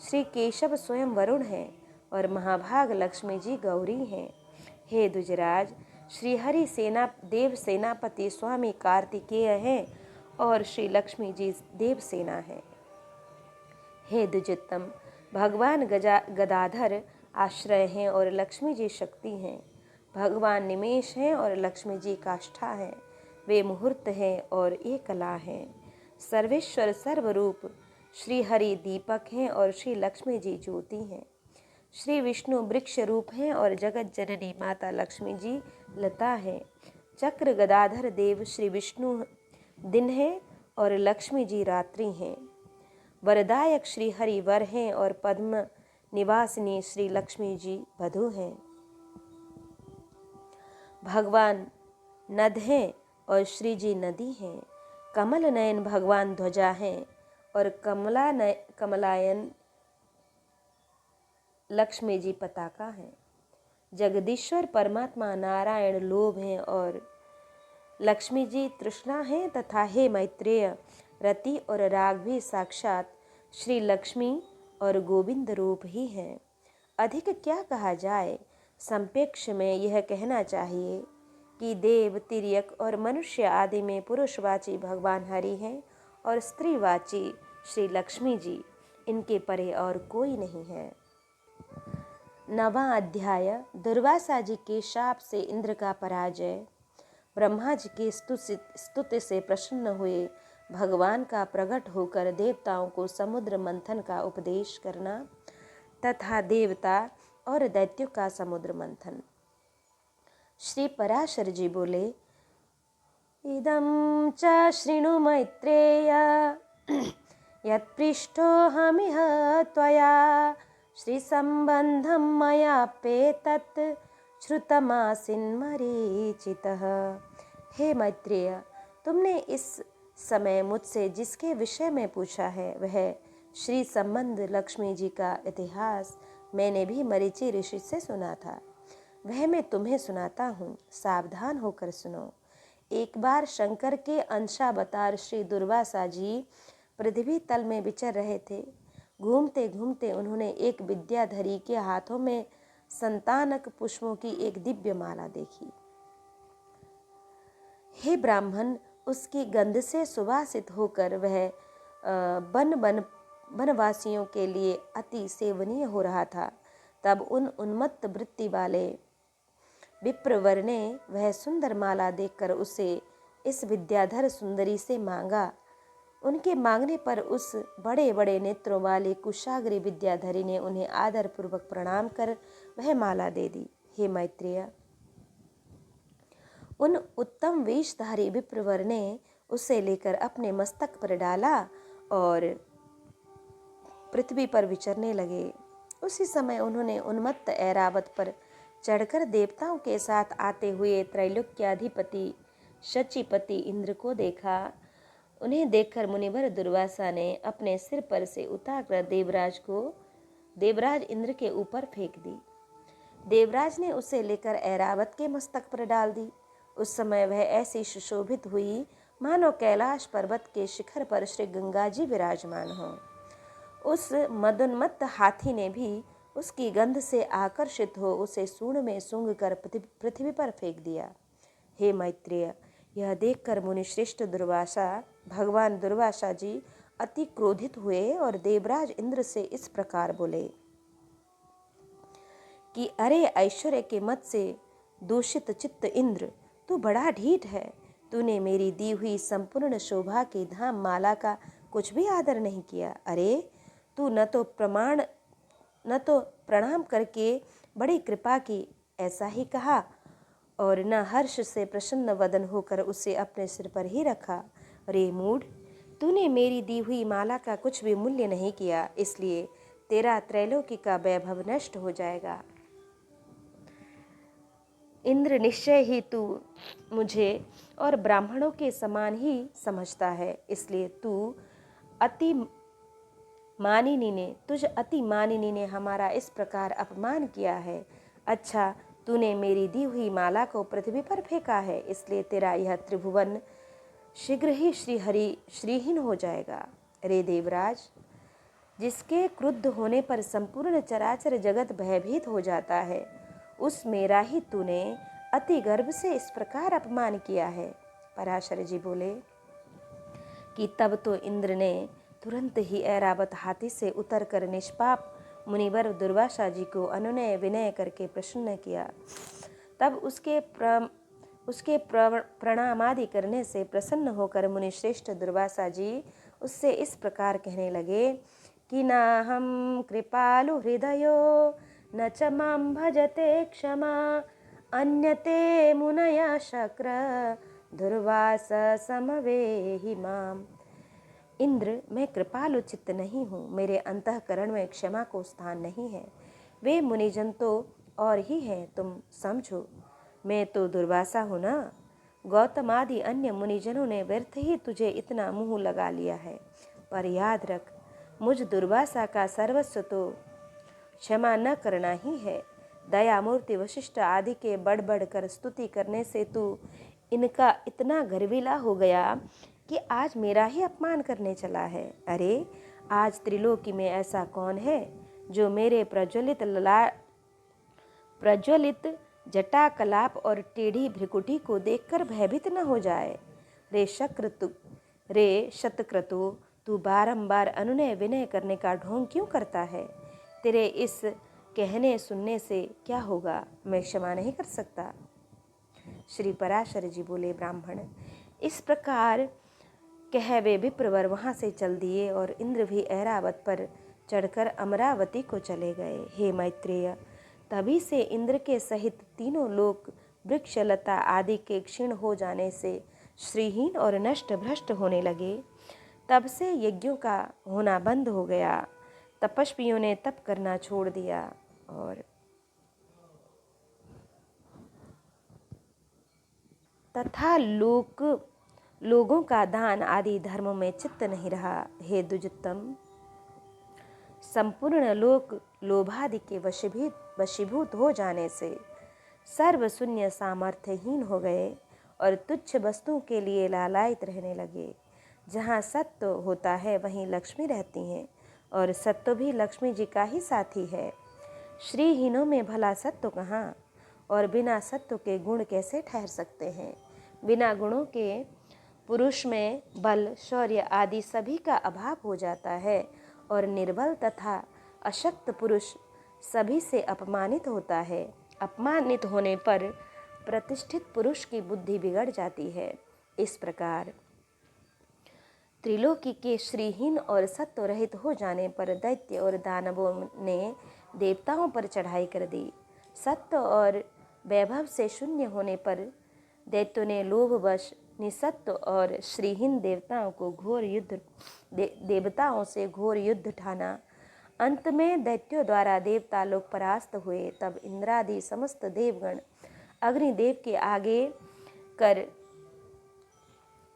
Speaker 1: श्री केशव स्वयं वरुण हैं और महाभाग लक्ष्मी जी गौरी हैं। हे द्विजराज, श्री हरि देव सेनापति स्वामी कार्तिकेय हैं और श्री लक्ष्मी जी देवसेना हैं। हे द्विजोत्तम, भगवान गदाधर आश्रय हैं और लक्ष्मी जी शक्ति हैं। भगवान निमेष हैं और लक्ष्मी जी काष्ठा हैं। वे मुहूर्त हैं और ये कला हैं। सर्वेश्वर सर्वरूप श्री हरि दीपक हैं और श्री लक्ष्मी जी ज्योति हैं। श्री विष्णु वृक्ष रूप हैं और जगत जननी माता लक्ष्मी जी लता है। चक्र गदाधर देव श्री विष्णु दिन हैं और लक्ष्मी जी रात्रि हैं। वरदायक श्री हरि वर हैं और पद्म निवासिनी श्री लक्ष्मी जी वधू हैं। भगवान नद हैं और श्री जी नदी हैं। कमल नयन भगवान ध्वजा हैं और कमलायन लक्ष्मी जी पताका हैं। जगदीश्वर परमात्मा नारायण लोभ हैं और लक्ष्मी जी तृष्णा हैं तथा हे मैत्रेय रति और राग भी साक्षात श्री लक्ष्मी और गोविंद रूप ही हैं। अधिक क्या कहा जाए, संपेक्ष में यह कहना चाहिए कि देव तिर्यक और मनुष्य आदि में पुरुषवाची भगवान हरि हैं और स्त्रीवाची श्री लक्ष्मी जी, इनके परे और कोई नहीं है। 9वां अध्याय दुर्वासा जी के शाप से इंद्र का पराजय। ब्रह्मा जी की स्तुति से प्रसन्न हुए भगवान का प्रकट होकर देवताओं को समुद्र मंथन का उपदेश करना तथा देवता और दैत्यों का समुद्र मंथन। श्री पराशर जी बोले, इदं च शृणु मैत्रेय यत्पृष्टोऽहमिह त्वया श्रीसम्बन्धं मयाप्येतत् श्रुतमासीन्मरीचितः। हे मैत्रेय, तुमने इस समय मुझसे जिसके विषय में पूछा है वह श्री संबंध लक्ष्मी जी का इतिहास मैंने भी मरीचि ऋषि से सुना था। वह मैं तुम्हें सुनाता हूँ, सावधान होकर सुनो। एक बार शंकर के अंशावतार श्री दुर्वासा जी पृथ्वी तल में विचर रहे थे। घूमते घूमते उन्होंने एक विद्याधरी के हाथों में संतानक पुष्पों की एक दिव्य माला देखी। हे ब्राह्मण, उसकी गंध से सुवासित होकर वह वनवासियों के लिए अति सेवनीय हो रहा था। तब उन उन्मत्त वृत्ति वाले विप्रवर ने वह सुंदर माला देखकर उसे इस विद्याधर सुंदरी से मांगा। उनके मांगने पर उस बड़े बड़े नेत्रों वाली कुशाग्री विद्याधरी ने उन्हें आदर पूर्वक प्रणाम कर वह माला दे दी। हे मैत्रेय, उन उत्तम वेशधारी विप्रवर ने उसे लेकर अपने मस्तक पर डाला और पृथ्वी पर विचरने लगे। उसी समय उन्होंने उन्मत्त ऐरावत पर चढ़कर देवताओं के साथ आते हुए त्रैलोक्याधिपति शचीपति इंद्र को देखा। उन्हें देखकर मुनिवर दुर्वासा ने अपने सिर पर से उतारकर देवराज इंद्र के ऊपर फेंक दी। देवराज ने उसे लेकर ऐरावत के मस्तक पर डाल दी। उस समय वह ऐसी सुशोभित हुई मानो कैलाश पर्वत के शिखर पर श्री गंगा जी विराजमान हो। उस मदोन्मत्त हाथी ने भी उसकी गंध से आकर्षित हो उसे सूंड में सूंघ कर पृथ्वी पर फेंक दिया। हे मैत्रेय, यह देखकर मुनि श्रेष्ठ भगवान दुर्वासा जी अति क्रोधित हुए और देवराज इंद्र से इस प्रकार बोले कि अरे ऐश्वर्य के मत से दूषित चित्त इंद्र, तू बड़ा ढीठ है। तूने मेरी दी हुई संपूर्ण शोभा की धाम माला का कुछ भी आदर नहीं किया। अरे, तू न तो प्रणाम करके बड़ी कृपा की ऐसा ही कहा और न हर्ष से प्रसन्न वदन होकर उसे अपने सिर पर ही रखा। रे मूढ़, तूने मेरी दी हुई माला का कुछ भी मूल्य नहीं किया, इसलिए तेरा त्रैलोकी का वैभव नष्ट हो जाएगा। इंद्र, निश्चय ही तू मुझे और ब्राह्मणों के समान ही समझता है, इसलिए तुझ अति मानिनी ने हमारा इस प्रकार अपमान किया है। अच्छा, तूने मेरी दी हुई माला को पृथ्वी पर फेंका है, इसलिए तेरा यह त्रिभुवन शीघ्र ही श्रीहीन हो जाएगा। रे देवराज, जिसके क्रुद्ध होने पर संपूर्ण चराचर जगत भयभीत हो जाता है, उस मेरा ही तूने अति गर्व से इस प्रकार अपमान किया है। पराशर जी बोले कि तब तो इंद्र ने तुरंत ही ऐरावत हाथी से उतरकर निष्पाप मुनिवर दुर्वासा जी को अनुनय विनय करके प्रसन्न किया। तब उसके प्रणाम आदि करने से प्रसन्न होकर मुनिश्रेष्ठ दुर्वासा जी उससे इस प्रकार कहने लगे कि न हम कृपालु हृदयो न च मां भजते क्षमा अन्यते मुनया शक्र दुर्वास समवेहि माम। इंद्र, मैं कृपालु चित्त नहीं हूँ, मेरे अंतःकरण में क्षमा को स्थान नहीं है। वे मुनिजन तो और ही हैं, तुम समझो। मैं तो दुर्वासा हूँ ना। गौतम आदि अन्य मुनिजनों ने व्यर्थ ही तुझे इतना मुँह लगा लिया है, पर याद रख, मुझ दुर्वासा का सर्वस्व तो क्षमा न करना ही है। दया मूर्ति वशिष्ठ आदि के बढ़ बढ़ कर स्तुति करने से तू इनका इतना गर्विला हो गया कि आज मेरा ही अपमान करने चला है। अरे, आज त्रिलोकी में ऐसा कौन है जो मेरे प्रज्वलित जटा कलाप और टेढ़ी भ्रिकुटी को देखकर भयभीत न हो जाए। रे शतक्रतु, तू बारंबार अनुनय विनय करने का ढोंग क्यों करता है? तेरे इस कहने सुनने से क्या होगा? मैं क्षमा नहीं कर सकता। श्री पराशर जी बोले, ब्राह्मण, इस प्रकार कह वे विप्रवर वहाँ से चल दिए और इंद्र भी ऐरावत पर चढ़कर अमरावती को चले गए। हे मैत्रेय, तभी से इंद्र के सहित तीनों लोक वृक्षलता आदि के क्षीण हो जाने से श्रीहीन और नष्ट भ्रष्ट होने लगे। तब से यज्ञों का होना बंद हो गया, तपस्वियों ने तप करना छोड़ दिया और तथा लोगों का दान आदि धर्मों में चित्त नहीं रहा। हे द्विजोत्तम, संपूर्ण लोक लोभादि के वशीभूत हो जाने से सर्वशून्य सामर्थ्यहीन हो गए और तुच्छ वस्तुओं के लिए लालायित रहने लगे। जहाँ सत्व होता है वहीं लक्ष्मी रहती हैं और सत्व भी लक्ष्मी जी का ही साथी है। श्रीहीनों में भला सत्व कहाँ, और बिना सत्व के गुण कैसे ठहर सकते हैं? बिना गुणों के पुरुष में बल, शौर्य आदि सभी का अभाव हो जाता है और निर्बल तथा अशक्त पुरुष सभी से अपमानित होता है। अपमानित होने पर प्रतिष्ठित पुरुष की बुद्धि बिगड़ जाती है। इस प्रकार त्रिलोकी के श्रीहीन और सत्व रहित हो जाने पर दैत्य और दानवों ने देवताओं पर चढ़ाई कर दी। सत्व और वैभव से शून्य होने पर दैत्यों ने लोभवश निसत्व और श्रीहीन देवताओं से घोर युद्ध ठाना। अंत में दैत्यों द्वारा देवता लोग परास्त हुए। तब इंद्रादि समस्त देवगण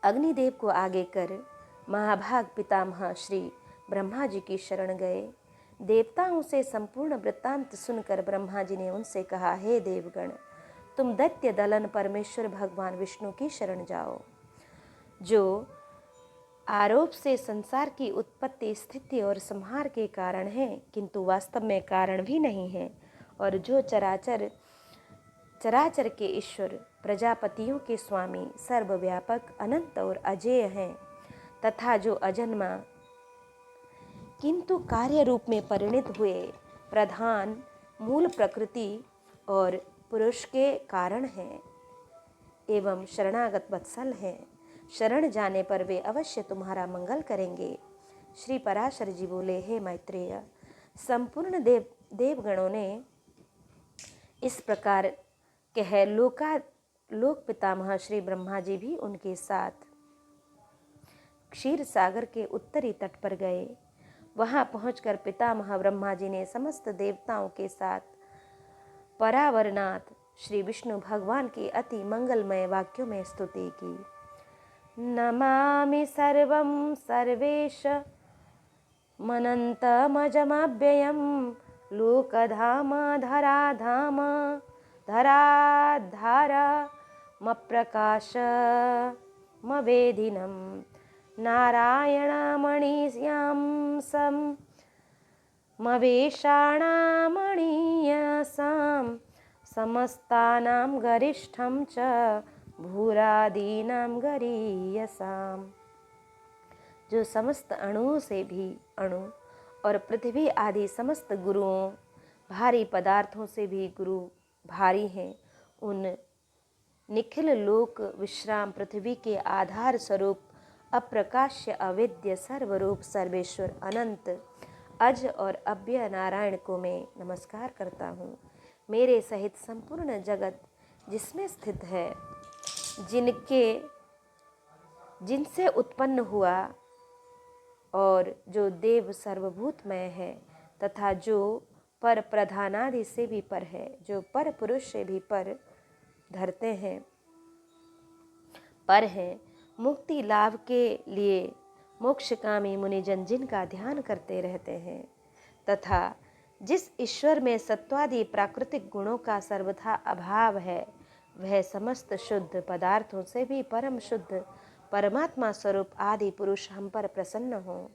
Speaker 1: अग्निदेव को आगे कर महाभाग पितामह श्री ब्रह्मा जी की शरण गए। देवताओं से संपूर्ण वृत्तांत सुनकर ब्रह्मा जी ने उनसे कहा, हे देवगण, तुम दैत्य दलन परमेश्वर भगवान विष्णु की शरण जाओ, जो आरोप से संसार की उत्पत्ति, स्थिति और संहार के कारण है, किंतु वास्तव में कारण भी नहीं है, और जो चराचर के ईश्वर, प्रजापतियों के स्वामी, सर्वव्यापक, अनंत और अजेय हैं, तथा जो अजन्मा किंतु कार्य रूप में परिणित हुए प्रधान, मूल प्रकृति और पुरुष के कारण हैं एवं शरणागत वत्सल हैं। शरण जाने पर वे अवश्य तुम्हारा मंगल करेंगे। श्री पराशर जी बोले, हे मैत्रेय, संपूर्ण देवगणों ने इस प्रकार कह लोक पितामह श्री ब्रह्मा जी भी उनके साथ क्षीर सागर के उत्तरी तट पर गए। वहां पहुंचकर पितामह ब्रह्मा जी ने समस्त देवताओं के साथ परावरनाथ श्री विष्णु भगवान की अति मंगलमय वाक्यों में स्तुति की। नमामि सर्वं सर्वेश मनन्तमजमव्ययं लोकधाम धराधाम धराधारमप्रकाशमवेदिनं नारायणमणियांसं मवेशाणामणीयसां समस्तानां गरिष्ठं च भूरादीनां गरीयसां। जो समस्त अणुओं से भी अणु और पृथ्वी आदि समस्त गुरुओं, भारी पदार्थों से भी गुरु भारी हैं, उन निखिल लोक विश्राम पृथ्वी के आधार स्वरूप अप्रकाश्य अवेद्य सर्वरूप सर्वेश्वर अनंत अज और अव्यय नारायण को मैं नमस्कार करता हूँ। मेरे सहित संपूर्ण जगत जिसमें स्थित है, जिनसे उत्पन्न हुआ और जो देव सर्वभूतमय है तथा जो पर प्रधानादि से भी पर है, जो पर पुरुष से भी पर धरते हैं, पर है, मुक्ति लाभ के लिए मोक्षकामी मुनिजन जिनका ध्यान करते रहते हैं तथा जिस ईश्वर में सत्वादि प्राकृतिक गुणों का सर्वथा अभाव है, वह समस्त शुद्ध पदार्थों से भी परम शुद्ध परमात्मा स्वरूप आदि पुरुष हम पर प्रसन्न हो।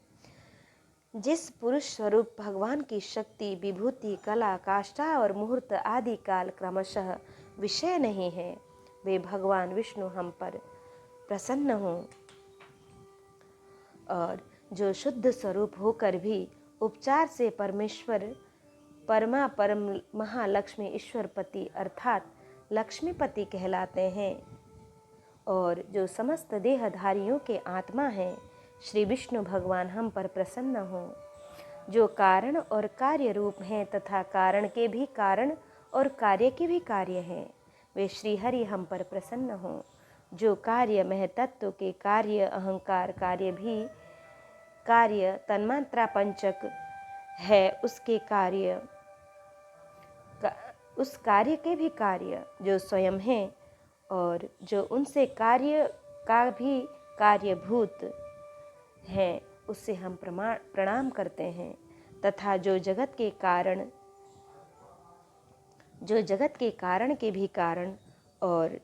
Speaker 1: जिस पुरुष स्वरूप भगवान की शक्ति, विभूति, कला, काष्ठा और मुहूर्त आदि काल क्रमशः विषय नहीं है, वे भगवान विष्णु हम पर प्रसन्न हो। और जो शुद्ध स्वरूप होकर भी उपचार से परमेश्वर परम महालक्ष्मी ईश्वरपति अर्थात लक्ष्मीपति कहलाते हैं और जो समस्त देहधारियों के आत्मा हैं, श्री विष्णु भगवान हम पर प्रसन्न हो। जो कारण और कार्य रूप हैं तथा कारण के भी कारण और कार्य के भी कार्य हैं, वे श्री हरि हम पर प्रसन्न हो। जो कार्य महतत्व के कार्य अहंकार कार्य भी कार्य तन्मात्रा पंचक है, उस कार्य के भी कार्य जो स्वयं है और जो उनसे कार्य का भी कार्यभूत है, उससे हम प्रणाम करते हैं तथा जो जगत के कारण के भी कारण और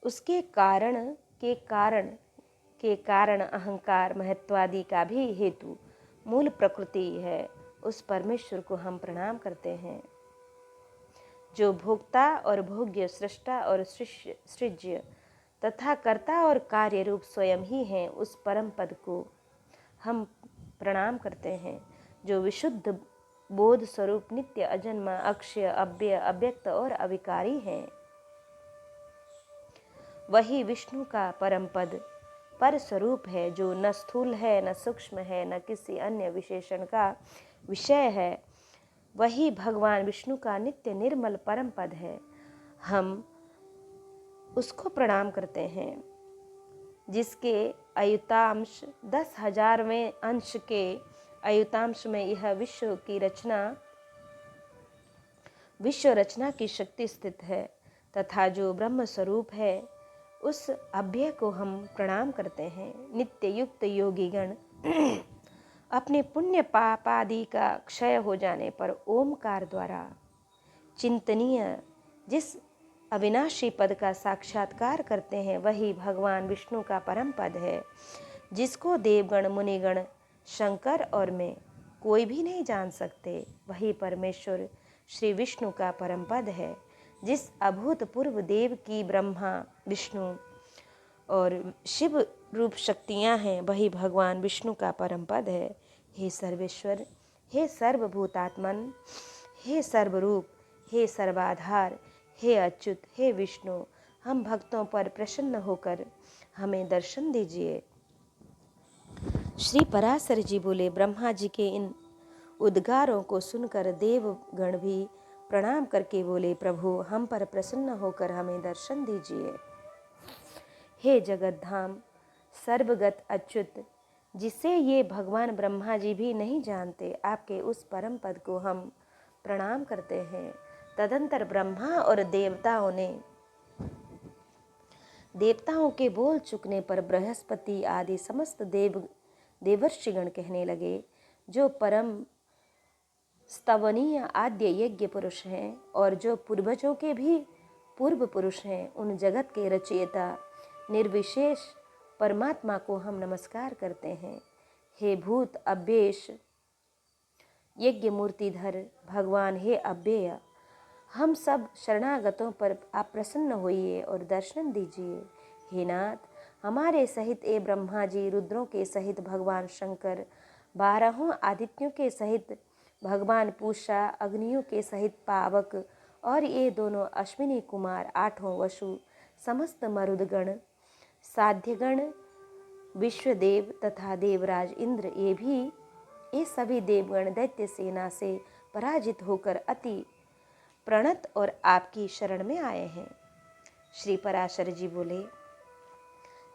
Speaker 1: उसके कारण के कारण अहंकार महत्वादि का भी हेतु मूल प्रकृति है, उस परमेश्वर को हम प्रणाम करते हैं। जो भोक्ता और भोग्य, सृष्टा और सृज्य तथा कर्ता और कार्य रूप स्वयं ही हैं, उस परम पद को हम प्रणाम करते हैं। जो विशुद्ध बोध स्वरूप नित्य अजन्मा अक्षय अव्यय अव्यक्त और अविकारी है, वही विष्णु का परम पद पर स्वरूप है, जो न स्थूल है, न सूक्ष्म है, न किसी अन्य विशेषण का विषय है। वही भगवान विष्णु का नित्य निर्मल परम पद है। हम उसको प्रणाम करते हैं, जिसके अयुतांश 10,000वें अंश के अयुतांश में यह विश्व रचना की शक्ति स्थित है तथा जो ब्रह्म स्वरूप है, उस अभ्य को हम प्रणाम करते हैं। नित्य युक्त योगीगण अपने पुण्य पाप आदि का क्षय हो जाने पर ओमकार द्वारा चिंतनीय जिस अविनाशी पद का साक्षात्कार करते हैं, वही भगवान विष्णु का परम पद है, जिसको देवगण, मुनिगण, शंकर और मैं कोई भी नहीं जान सकते। वही परमेश्वर श्री विष्णु का परम पद है, जिस अभूतपूर्व देव की ब्रह्मा, विष्णु और शिव रूप शक्तियाँ हैं, वही भगवान विष्णु का परम पद है। हे सर्वेश्वर, हे सर्वभूतात्मन, हे सर्वरूप, हे सर्वाधार, हे अच्युत, हे विष्णु, हम भक्तों पर प्रसन्न होकर हमें दर्शन दीजिए। श्री पराशर जी बोले, ब्रह्मा जी के इन उद्गारों को सुनकर देवगण भी प्रणाम करके बोले, प्रभु हम पर प्रसन्न होकर हमें दर्शन दीजिए। हे जगतधाम सर्वगत अच्युत, जिसे ये भगवान ब्रह्मा जी भी नहीं जानते, आपके उस परम पद को हम प्रणाम करते हैं। तदंतर ब्रह्मा और देवताओं के बोल चुकने पर बृहस्पति आदि समस्त देवर्षिगण कहने लगे, जो परम स्तवनीय आद्य यज्ञ पुरुष हैं और जो पूर्वजों के भी पूर्व पुरुष हैं, उन जगत के रचयिता निर्विशेष परमात्मा को हम नमस्कार करते हैं। हे भूत अव्येश यज्ञ मूर्तिधर भगवान, हे अव्यय, हम सब शरणागतों पर आप प्रसन्न होइए और दर्शन दीजिए। हे नाथ, हमारे सहित ए ब्रह्मा जी, रुद्रों के सहित भगवान शंकर, 12 आदित्यों के सहित भगवान पूषा, अग्नियों के सहित पावक और ये दोनों अश्विनी कुमार, आठों वसु, समस्त मरुदगण, साध्यगण, विश्वदेव तथा देवराज इंद्र, ये सभी देवगण दैत्य सेना से पराजित होकर अति प्रणत और आपकी शरण में आए हैं। श्री पराशर जी बोले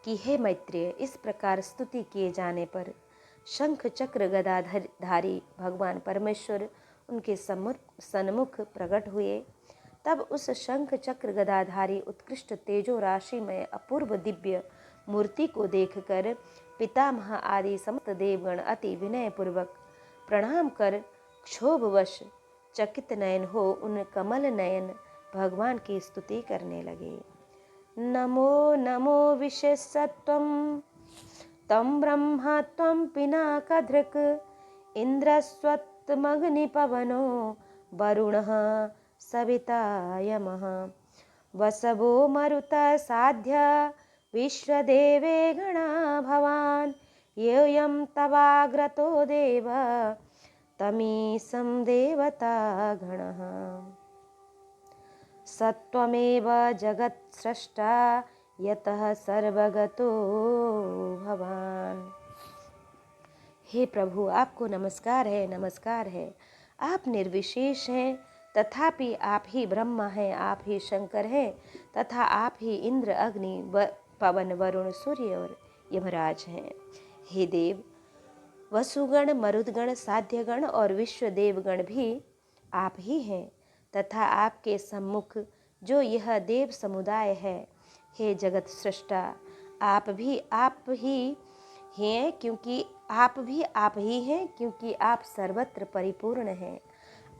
Speaker 1: कि हे मैत्रेय, इस प्रकार स्तुति किए जाने पर शंख चक्र गदाधारी भगवान परमेश्वर उनके सन्मुख प्रकट हुए। तब उस शंख चक्र गदाधारी उत्कृष्ट तेजो राशि में अपूर्व दिव्य मूर्ति को देखकर पितामह आदि समस्त देवगण अति विनय पूर्वक प्रणाम कर क्षोभवश चकित नयन हो उन कमल नयन भगवान की स्तुति करने लगे। नमो नमो विशेषत्वं तं ब्रह्मा त्वं पिनाकधृक् इन्द्रस्वत्मग्निपवनो वरुणः सविता यमः वसवो मरुतः साध्य विश्वदेवे गणा भवान् योऽयं तवाग्रतो देव तमीशं देवता गणः सत्वमेव जगत्स्रष्टा यतः सर्वगतो भवान्। हे प्रभु, आपको नमस्कार है, नमस्कार है। आप निर्विशेष हैं, तथापि आप ही ब्रह्मा हैं, आप ही शंकर हैं, तथा आप ही इंद्र, अग्नि, पवन, वरुण, सूर्य और यमराज हैं। हे देव, वसुगण, मरुदगण, साध्यगण और विश्वदेवगण भी आप ही हैं, तथा आपके सम्मुख जो यह देव समुदाय है, हे जगत सृष्टा, आप ही हैं, क्योंकि आप ही हैं, क्योंकि आप सर्वत्र परिपूर्ण हैं।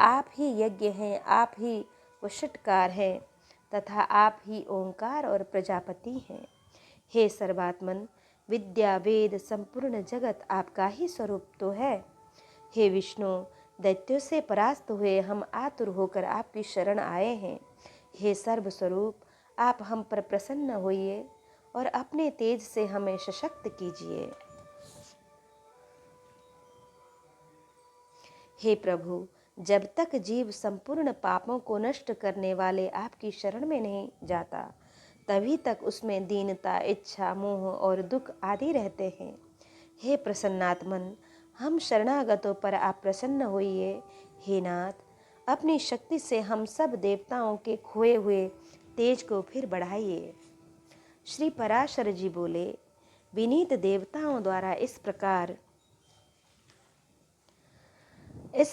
Speaker 1: आप ही यज्ञ हैं, आप ही वषटकार हैं, तथा आप ही ओंकार और प्रजापति हैं। हे सर्वात्मन, विद्या, वेद, संपूर्ण जगत आपका ही स्वरूप तो है। हे विष्णु, दैत्यों से परास्त हुए हम आतुर होकर आपकी शरण आए हैं। हे सर्वस्वरूप, आप हम पर प्रसन्न होइए और अपने तेज से हमें सशक्त कीजिए। हे प्रभु, जब तक जीव संपूर्ण पापों को नष्ट करने वाले आपकी शरण में नहीं जाता, तभी तक उसमें दीनता, इच्छा, मोह और दुख आदि रहते हैं। हे प्रसन्नात्मन, हम शरणागतों पर आप प्रसन्न होइए। हे नाथ, अपनी शक्ति से हम सब देवताओं के खोए हुए तेज को फिर बढ़ाइए। श्री पराशर जी बोले, विनीत देवताओं द्वारा इस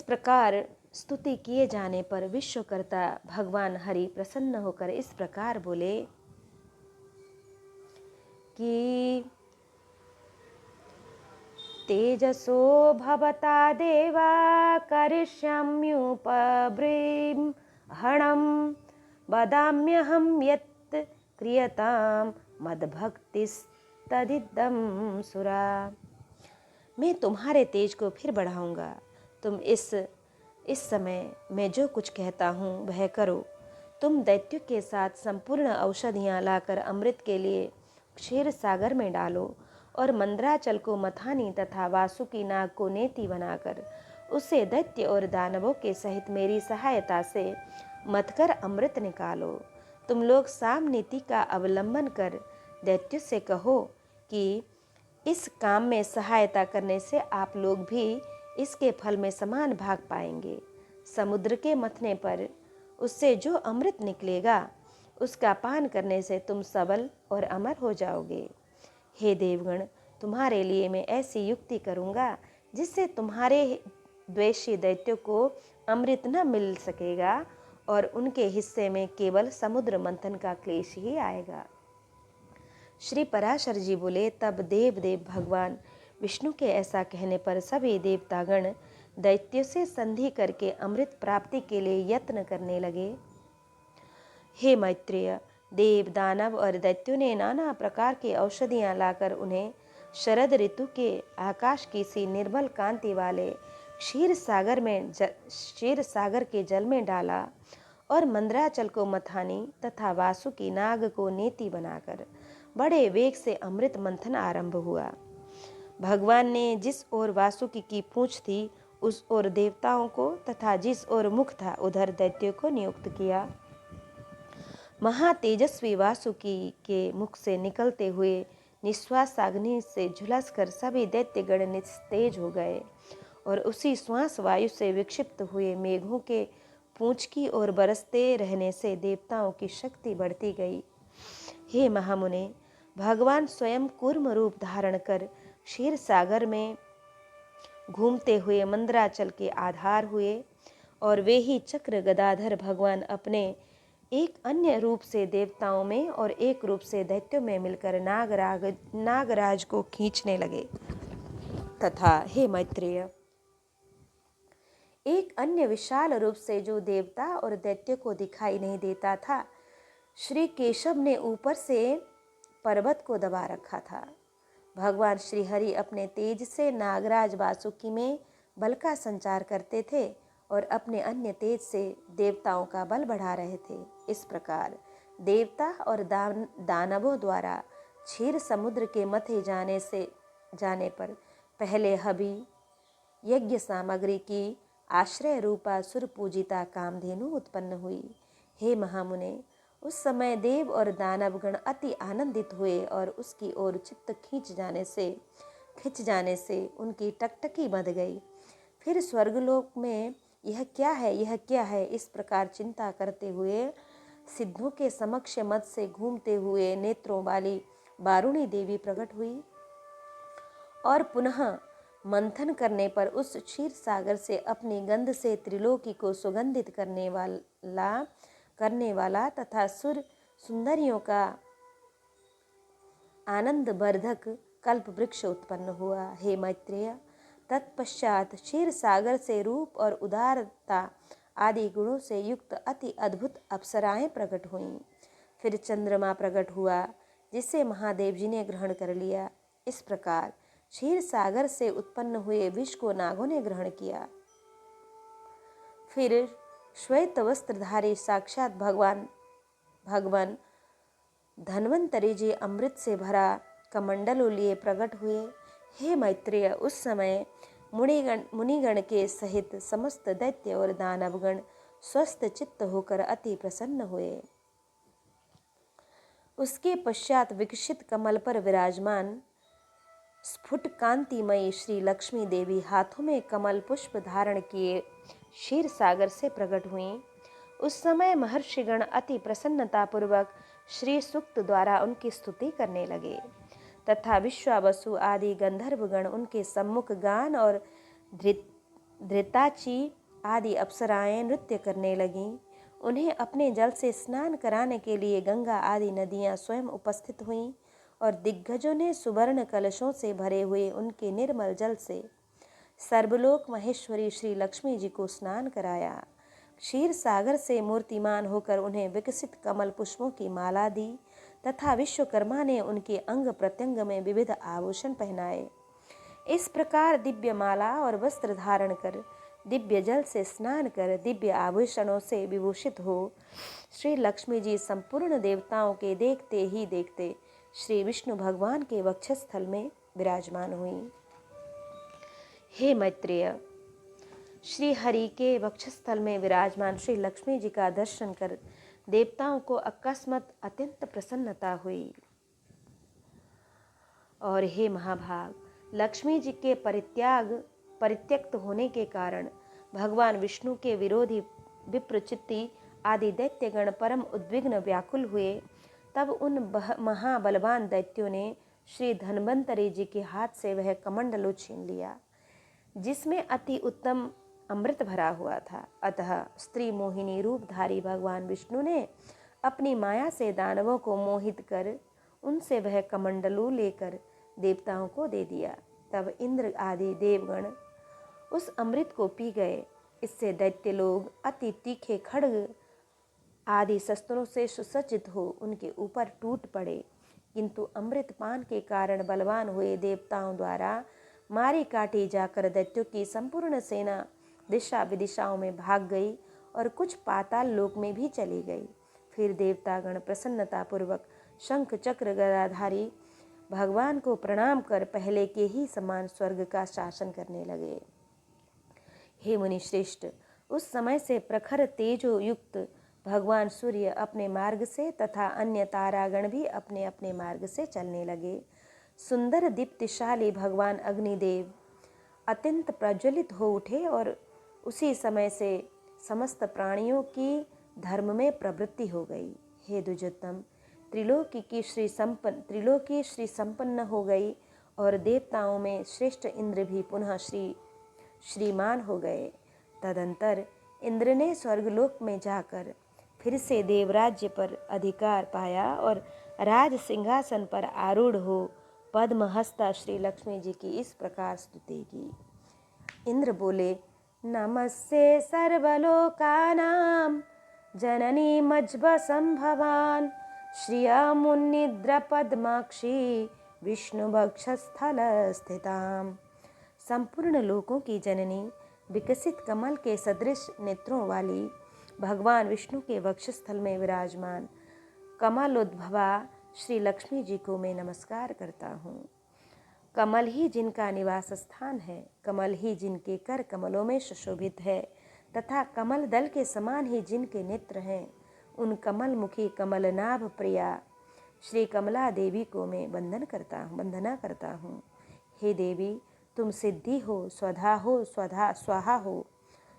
Speaker 1: प्रकार स्तुति किए जाने पर विश्वकर्ता भगवान हरि प्रसन्न होकर इस प्रकार बोले कि तेजसो भवता देवा करिष्याम्युपबृंहणं वदाम्यहं यत् क्रियतां मद्भक्तिस्तदिदं सुरा। मैं तुम्हारे तेज को फिर बढ़ाऊंगा। तुम इस समय मैं जो कुछ कहता हूँ वह करो। तुम दैत्यों के साथ संपूर्ण औषधियाँ लाकर अमृत के लिए क्षीर सागर में डालो और मंद्राचल को मथानी तथा वासुकी नाग को नेति बनाकर उसे दैत्य और दानवों के सहित मेरी सहायता से मथकर अमृत निकालो। तुम लोग साम नीति का अवलंबन कर दैत्यों से कहो कि इस काम में सहायता करने से आप लोग भी इसके फल में समान भाग पाएंगे। समुद्र के मथने पर उससे जो अमृत निकलेगा उसका पान करने से तुम सबल और अमर हो जाओगे। हे देवगण, तुम्हारे लिए मैं ऐसी युक्ति करूँगा जिससे तुम्हारे द्वेषी दैत्यों को अमृत न मिल सकेगा और उनके हिस्से में केवल समुद्र मंथन का क्लेश ही आएगा। श्री पराशर जी बोले, तब देव भगवान विष्णु के ऐसा कहने पर सभी देवतागण दैत्यों से संधि करके अमृत प्राप्ति के लिए यत्न करने लगे। हे मैत्रेय, देव, दानव और दैत्यों ने नाना प्रकार की औषधियाँ लाकर उन्हें शरद ऋतु के आकाश की सी निर्मल कांति वाले क्षीर सागर के जल में डाला और मंद्राचल को मथानी तथा वासुकी नाग को नेति बनाकर बड़े वेग से अमृत मंथन आरंभ हुआ। भगवान ने जिस ओर वासुकी की पूंछ थी उस ओर देवताओं को तथा जिस ओर मुख था उधर दैत्यों को नियुक्त किया। महातेजस्वी वासुकी के मुख से निकलते हुए निश्वास अग्नि से झुलसकर सभी दैत्यगण निस्तेज हो गए और उसी श्वास वायु से विक्षिप्त हुए मेघों के पूंछ की ओर बरसते रहने से देवताओं की शक्ति बढ़ती गई। हे महामुने, भगवान स्वयं कूर्म रूप धारण कर क्षीर सागर में घूमते हुए मंदराचल के आधार हुए और वे ही चक्र गदाधर भगवान अपने एक अन्य रूप से देवताओं में और एक रूप से दैत्यों में मिलकर नागराज को खींचने लगे। तथा हे मैत्रेय, एक अन्य विशाल रूप से जो देवता और दैत्य को दिखाई नहीं देता था, श्री केशव ने ऊपर से पर्वत को दबा रखा था। भगवान श्री हरि अपने तेज से नागराज वासुकी में बल का संचार करते थे और अपने अन्य तेज से देवताओं का बल बढ़ा रहे थे। इस प्रकार देवता और दानवों द्वारा क्षीर समुद्र के मथे जाने पर पहले हबी यज्ञ सामग्री की आश्रय रूपा सुर पूजिता कामधेनु उत्पन्न हुई। हे महामुने, उस समय देव और दानवगण अति आनंदित हुए और उसकी ओर चित्त खिंच जाने से उनकी टकटकी बंध गई। फिर स्वर्गलोक में यह क्या है, यह क्या है, इस प्रकार चिंता करते हुए सिद्धों के समक्ष मत से घूमते हुए नेत्रों वाली वारुणी देवी प्रकट हुई और पुनः मंथन करने पर उस क्षीर सागर से अपनी गंध से त्रिलोकी को सुगंधित करने वाला तथा सुंदरियों का आनंद वर्धक कल्प वृक्ष उत्पन्न हुआ। हे मैत्रेय, तत्पश्चात क्षीर सागर से रूप और उदारता आदि गुणों से युक्त अति अद्भुत अप्सराएं प्रकट हुईं। फिर चंद्रमा प्रकट हुआ जिसे महादेव जी ने ग्रहण कर लिया। इस प्रकार क्षीर सागर से उत्पन्न हुए विष को नागों ने ग्रहण किया। फिर श्वेत वस्त्रधारी साक्षात भगवान धन्वंतरी जी अमृत से भरा कमंडल लिए प्रकट हुए। हे मैत्रेय, उस समय मुनिगण के सहित समस्त दैत्य और दानवगण स्वस्थ चित्त होकर अति प्रसन्न हुए। उसके पश्चात विकसित कमल पर विराजमान स्फुट कांतिमयी श्री लक्ष्मी देवी हाथों में कमल पुष्प धारण किए क्षीर सागर से प्रकट हुईं। उस समय महर्षिगण अति प्रसन्नता पूर्वक श्री सूक्त द्वारा उनकी स्तुति करने लगे तथा विश्वावसु आदि गंधर्वगण उनके सम्मुख गान और धृताची आदि अप्सराएं नृत्य करने लगीं। उन्हें अपने जल से स्नान कराने के लिए गंगा आदि नदियां स्वयं उपस्थित हुईं और दिग्गजों ने सुवर्ण कलशों से भरे हुए उनके निर्मल जल से सर्वलोक महेश्वरी श्री लक्ष्मी जी को स्नान कराया। क्षीर सागर से मूर्तिमान होकर उन्हें विकसित कमल पुष्पों की माला दी तथा विश्वकर्मा ने उनके अंग प्रत्यंग में विविध आभूषण पहनाए। इस प्रकार दिव्य माला और वस्त्र धारण कर, दिव्य जल से स्नान कर, दिव्य आभूषणों से विभूषित हो श्री लक्ष्मी जी संपूर्ण देवताओं के देखते ही देखते श्री विष्णु भगवान के वक्षस्थल में विराजमान हुई। हे मैत्रेय, श्री हरि के वक्षस्थल में विराजमान श्री लक्ष्मी जी का दर्शन कर देवताओं को अकस्मात अत्यंत प्रसन्नता हुई। और हे महाभाग, लक्ष्मी जी के परित्यक्त होने के कारण भगवान विष्णु के विरोधी विप्रचित्ति आदि दैत्यगण परम उद्विग्न व्याकुल हुए। तब उन महाबलवान दैत्यों ने श्री धन्वंतरी जी के हाथ से वह कमंडलू छीन लिया जिसमें अति उत्तम अमृत भरा हुआ था। अतः स्त्री मोहिनी रूपधारी भगवान विष्णु ने अपनी माया से दानवों को मोहित कर उनसे वह कमंडलू लेकर देवताओं को दे दिया। तब इंद्र आदि देवगण उस अमृत को पी गए। इससे दैत्य लोग अति तीखे खड्ग आदि शस्त्रों से सुसज्जित हो उनके ऊपर टूट पड़े, किंतु अमृत पान के कारण बलवान हुए देवताओं द्वारा मारी काटी जाकर दैत्यों की संपूर्ण सेना दिशा विदिशाओं में भाग गई और कुछ पाताल लोक में भी चली गई। फिर देवतागण प्रसन्नता पूर्वक शंख चक्र गदाधारी भगवान को प्रणाम कर पहले के ही समान स्वर्ग का शासन करने लगे। हे मुनि श्रेष्ठ, उस समय से प्रखर तेजो युक्त भगवान सूर्य अपने मार्ग से तथा अन्य तारागण भी अपने अपने मार्ग से चलने लगे। सुंदर दीप्तिशाली भगवान अग्निदेव अत्यंत प्रज्वलित हो उठे और उसी समय से समस्त प्राणियों की धर्म में प्रवृत्ति हो गई। हे द्विजोत्तम, त्रिलोकी श्री संपन्न हो गई और देवताओं में श्रेष्ठ इंद्र भी पुनः श्रीमान हो गए। तदंतर इंद्र ने स्वर्गलोक में जाकर फिर से देवराज्य पर अधिकार पाया और राज सिंहासन पर आरूढ़ हो पद्महस्ता श्री लक्ष्मी जी की इस प्रकार स्तुति की। इंद्र बोले, नमस्ते सर्वलोकानां जननी मज्ब संभवान श्रिया मुन्निद्र पद्माक्षी विष्णु वक्षस्थल स्थिताम। संपूर्ण लोकों की जननी, विकसित कमल के सदृश नेत्रों वाली भगवान विष्णु के वक्षस्थल में विराजमान कमलोद्भवा श्री लक्ष्मी जी को मैं नमस्कार करता हूँ। कमल ही जिनका निवास स्थान है, कमल ही जिनके कर कमलों में सुशोभित है तथा कमल दल के समान ही जिनके नेत्र हैं, उन कमल मुखी कमलनाभ प्रिया श्री कमला देवी को मैं वंदना करता हूँ। हे देवी, तुम सिद्धि हो, स्वधा हो, स्वाहा हो,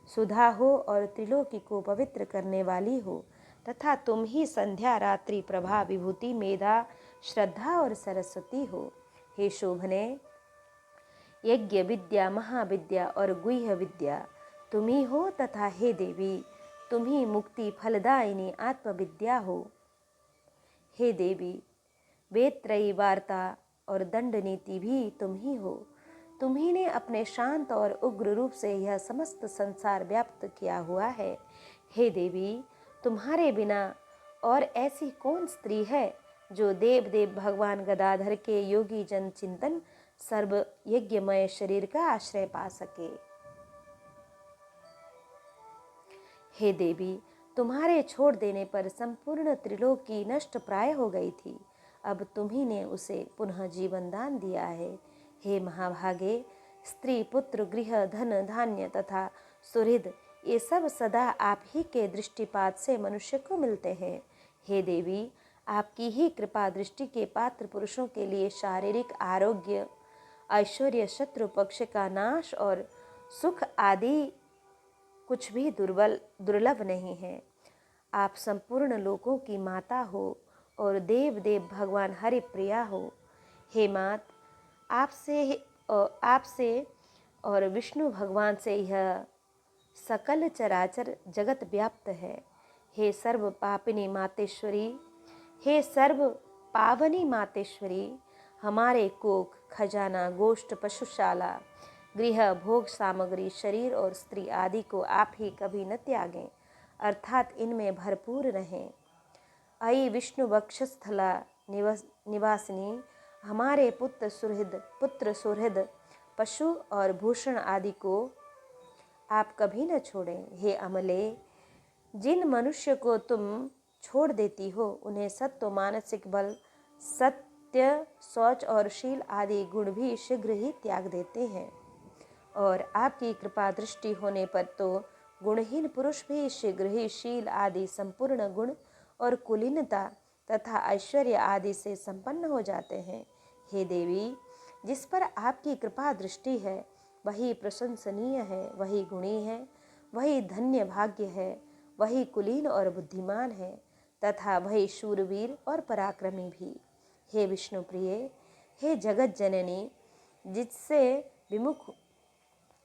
Speaker 1: सुधा हो और त्रिलोकी को पवित्र करने वाली हो तथा तुम ही संध्या, रात्रि, प्रभा, विभूति, मेधा, श्रद्धा और सरस्वती हो। हे शोभने, यज्ञ विद्या, महाविद्या और गुह्य विद्या तुम ही हो तथा हे देवी, तुम ही मुक्ति फलदायिनी आत्मविद्या हो। हे देवी, वेदत्रयी वार्ता और दंड नीति भी तुम ही हो। तुम ही ने अपने शांत और उग्र रूप से यह समस्त संसार व्याप्त किया हुआ है। हे देवी, तुम्हारे बिना और ऐसी कौन स्त्री है जो देव भगवान गदाधर के योगी जन चिंतन सर्व यज्ञमय शरीर का आश्रय पा सके। हे देवी, तुम्हारे छोड़ देने पर संपूर्ण त्रिलोकी नष्ट प्राय हो गई थी, अब तुम्ही ने उसे पुनः जीवन दान दिया है। हे महाभागे, स्त्री, पुत्र, गृह, धन, धान्य तथा सुहृद ये सब सदा आप ही के दृष्टिपात से मनुष्य को मिलते हैं। हे देवी, आपकी ही कृपा दृष्टि के पात्र पुरुषों के लिए शारीरिक आरोग्य, ऐश्वर्य, शत्रु पक्ष का नाश और सुख आदि कुछ भी दुर्लभ नहीं है। आप संपूर्ण लोकों की माता हो और देव भगवान हरि प्रिया हो। हे मात, आपसे और विष्णु भगवान से यह सकल चराचर जगत व्याप्त है। हे सर्व पापिनी मातेश्वरी, हे सर्व पावनी मातेश्वरी, हमारे कोख, खजाना, गोष्ठ, पशुशाला, गृह, भोग सामग्री, शरीर और स्त्री आदि को आप ही कभी न त्यागें, अर्थात इनमें भरपूर रहें। अयि विष्णु वक्षस्थला निवासिनी, हमारे पुत्र सुहृद, पशु और भूषण आदि को आप कभी न छोड़ें। हे अमले, जिन मनुष्य को तुम छोड़ देती हो उन्हें सत्व, मानसिक बल, सत्य, शौच और शील आदि गुण भी शीघ्र ही त्याग देते हैं और आपकी कृपा दृष्टि होने पर तो गुणहीन पुरुष भी शीघ्र ही शील आदि संपूर्ण गुण और कुलीनता तथा ऐश्वर्य आदि से संपन्न हो जाते हैं। हे देवी, जिस पर आपकी कृपा दृष्टि है वही प्रशंसनीय है, वही गुणी है, वही धन्य भाग्य है, वही कुलीन और बुद्धिमान है तथा वही शूरवीर और पराक्रमी भी। हे विष्णु प्रिय, हे जगत जननी,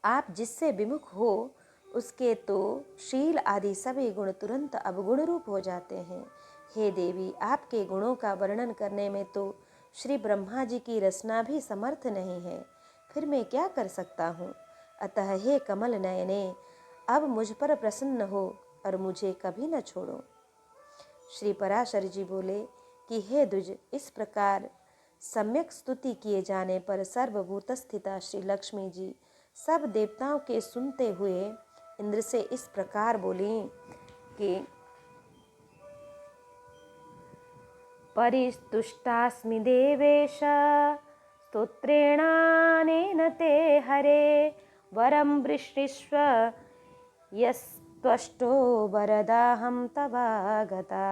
Speaker 1: आप जिससे विमुख हो उसके तो शील आदि सभी गुण तुरंत अवगुण रूप हो जाते हैं। हे देवी, आपके गुणों का वर्णन करने में तो श्री ब्रह्मा जी की रचना भी समर्थ नहीं है, फिर मैं क्या कर सकता हूँ। अतः हे कमल नयने, अब मुझ पर प्रसन्न हो और मुझे कभी न छोड़ो। श्री पराशर जी बोले कि हे द्विज, इस प्रकार सम्यक स्तुति किए जाने पर सर्वभूत स्थिता श्री लक्ष्मी जी सब देवताओं के सुनते हुए इंद्र से इस प्रकार बोली कि परिस्तुष्टास्मि देवेश स्तोत्रेणानेन ते हरे वरम वृष्टिस्व यस्त्वष्टो वरदाहम तवागता।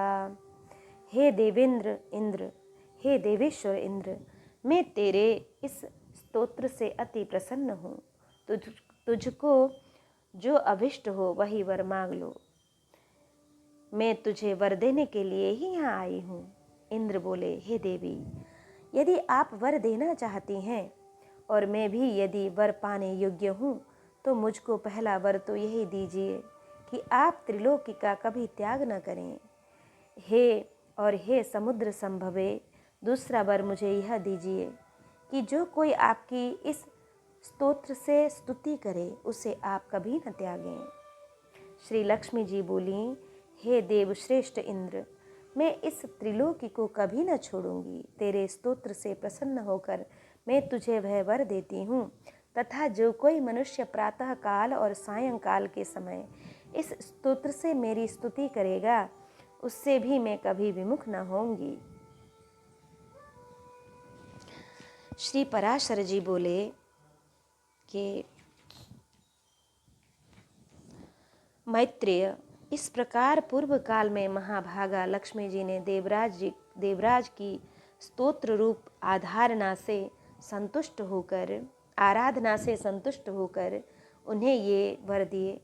Speaker 1: हे देवेंद्र इंद्र, हे देवेश्वर इंद्र, मैं तेरे इस स्तोत्र से अति प्रसन्न हूँ। तुझको जो अभिष्ट हो वही वर मांग लो। मैं तुझे वर देने के लिए ही यहाँ आई हूँ। इंद्र बोले, हे देवी, यदि आप वर देना चाहती हैं और मैं भी यदि वर पाने योग्य हूँ तो मुझको पहला वर तो यही दीजिए कि आप त्रिलोकी का कभी त्याग न करें। हे समुद्र संभवे, दूसरा वर मुझे यह दीजिए कि जो कोई आपकी इस स्तोत्र से स्तुति करे उसे आप कभी न त्यागें। श्री लक्ष्मी जी बोली, हे देवश्रेष्ठ इंद्र, मैं इस त्रिलोकी को कभी न छोड़ूंगी। तेरे स्तोत्र से प्रसन्न होकर मैं तुझे वह वर देती हूँ तथा जो कोई मनुष्य प्रातः काल और सायंकाल के समय इस स्तोत्र से मेरी स्तुति करेगा उससे भी मैं कभी विमुख न होंगी। श्री पराशर जी बोले कि मैत्रेय, इस प्रकार पूर्व काल में महाभागा लक्ष्मी जी ने देवराज की स्तोत्र रूप आराधना से संतुष्ट होकर उन्हें ये वर दिए।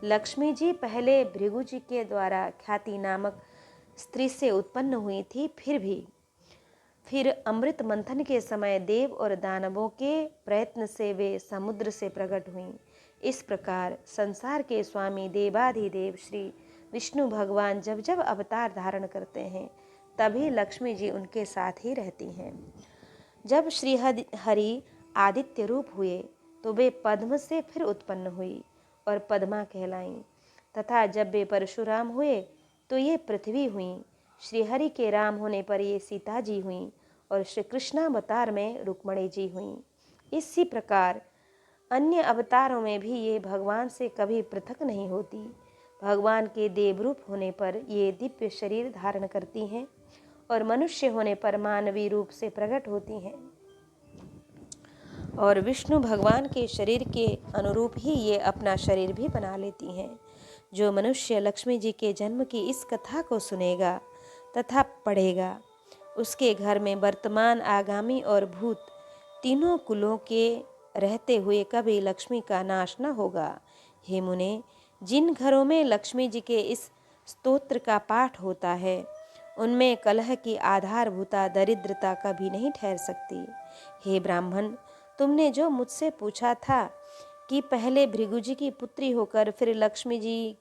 Speaker 1: लक्ष्मी जी पहले भृगु जी के द्वारा ख्याति नामक स्त्री से उत्पन्न हुई थी, फिर अमृत मंथन के समय देव और दानवों के प्रयत्न से वे समुद्र से प्रकट हुईं। इस प्रकार संसार के स्वामी देवाधिदेव श्री विष्णु भगवान जब जब अवतार धारण करते हैं तभी लक्ष्मी जी उनके साथ ही रहती हैं। जब श्री हरि आदित्य रूप हुए तो वे पद्म से फिर उत्पन्न हुई और पद्मा कहलाईं, तथा जब वे परशुराम हुए तो ये पृथ्वी हुईं। श्रीहरि के राम होने पर ये सीता जी हुईं और श्री कृष्णावतार में रुक्मणी जी हुईं। इसी प्रकार अन्य अवतारों में भी ये भगवान से कभी पृथक नहीं होती। भगवान के देवरूप होने पर ये दिव्य शरीर धारण करती हैं और मनुष्य होने पर मानवीय रूप से प्रकट होती हैं और विष्णु भगवान के शरीर के अनुरूप ही ये अपना शरीर भी बना लेती हैं। जो मनुष्य लक्ष्मी जी के जन्म की इस कथा को सुनेगा तथा पढ़ेगा उसके घर में वर्तमान, आगामी और भूत तीनों कुलों के रहते हुए कभी लक्ष्मी का नाश न होगा। हे मुने, जिन घरों में लक्ष्मी जी के इस स्तोत्र का पाठ होता है उनमें कलह की आधारभूता दरिद्रता कभी नहीं ठहर सकती। हे ब्राह्मण, तुमने जो मुझसे पूछा था कि पहले भृगु जी की पुत्री होकर फिर लक्ष्मी जी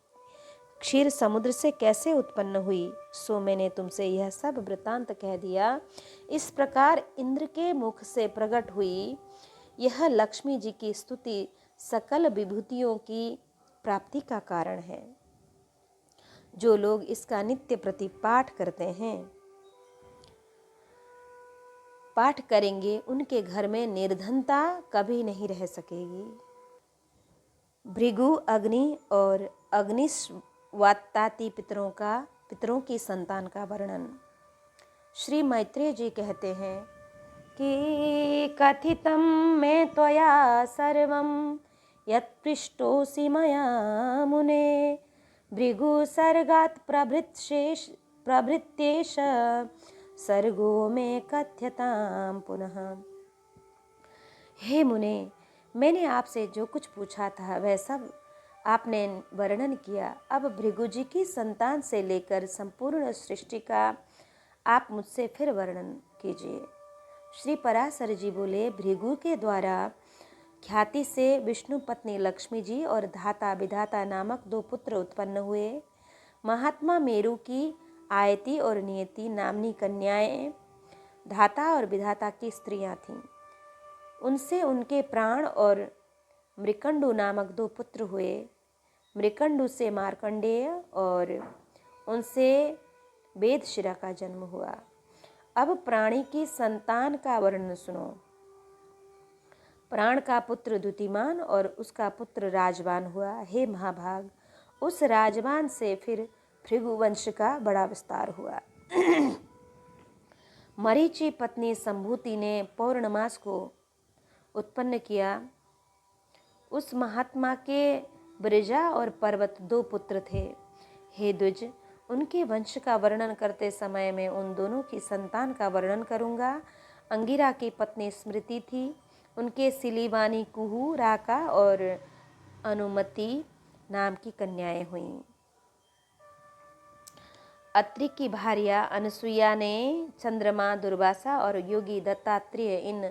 Speaker 1: क्षीर समुद्र से कैसे उत्पन्न हुई, सो मैंने तुमसे यह सब वृत्तांत कह दिया। इस प्रकार इंद्र के मुख से प्रकट हुई यह लक्ष्मी जी की स्तुति सकल विभूतियों की प्राप्ति का कारण है। जो लोग इसका नित्य प्रति पाठ करते हैं, पाठ करेंगे, उनके घर में निर्धनता कभी नहीं रह सकेगी। भृगु, अग्नि और अग्निस्वात्ताति पितरों की संतान का वर्णन। श्री मैत्रेय जी कहते हैं कि कथितं मे त्वया सर्वं यत्पृष्टोऽसि मया मुने भृगु सर्गात् प्रभृत्येष सर्गो मे कथ्यतां पुनः। हे मुने, मैंने आपसे जो कुछ पूछा था वह सब आपने वर्णन किया। अब भृगु जी की संतान से लेकर संपूर्ण सृष्टि का आप मुझसे फिर वर्णन कीजिए। श्री पराशर जी बोले, भृगु के द्वारा ख्याति से विष्णु पत्नी लक्ष्मी जी और धाता विधाता नामक दो पुत्र उत्पन्न हुए। महात्मा मेरु की आयति और नियति नामनी कन्याएं धाता और विधाता की स्त्रियां थीं। उनसे उनके प्राण और मृकंडु नामक दो पुत्र हुए। मृकंडु से मार्कंडेय और उनसे वेदशिरा का जन्म हुआ। अब प्राणी की संतान का वर्णन सुनो। प्राण का पुत्र द्युतिमान और उसका पुत्र राजवान हुआ। हे महाभाग, उस राजवान से फिर भृगु वंश का बड़ा विस्तार हुआ। मरीचि पत्नी संभूति ने पौर्णमास को उत्पन्न किया। उस महात्मा के ब्रजा और पर्वत 2 पुत्र थे। हे द्विज, उनके वंश का वर्णन करते समय मैं उन दोनों की संतान का वर्णन करूंगा। अंगिरा की पत्नी स्मृति थी। उनके सिलीवानी कुहू, राका और अनुमति नाम की कन्याएं हुईं। अत्रि की भार्या अनसुईया ने चंद्रमा, दुर्वासा और योगी दत्तात्रेय इन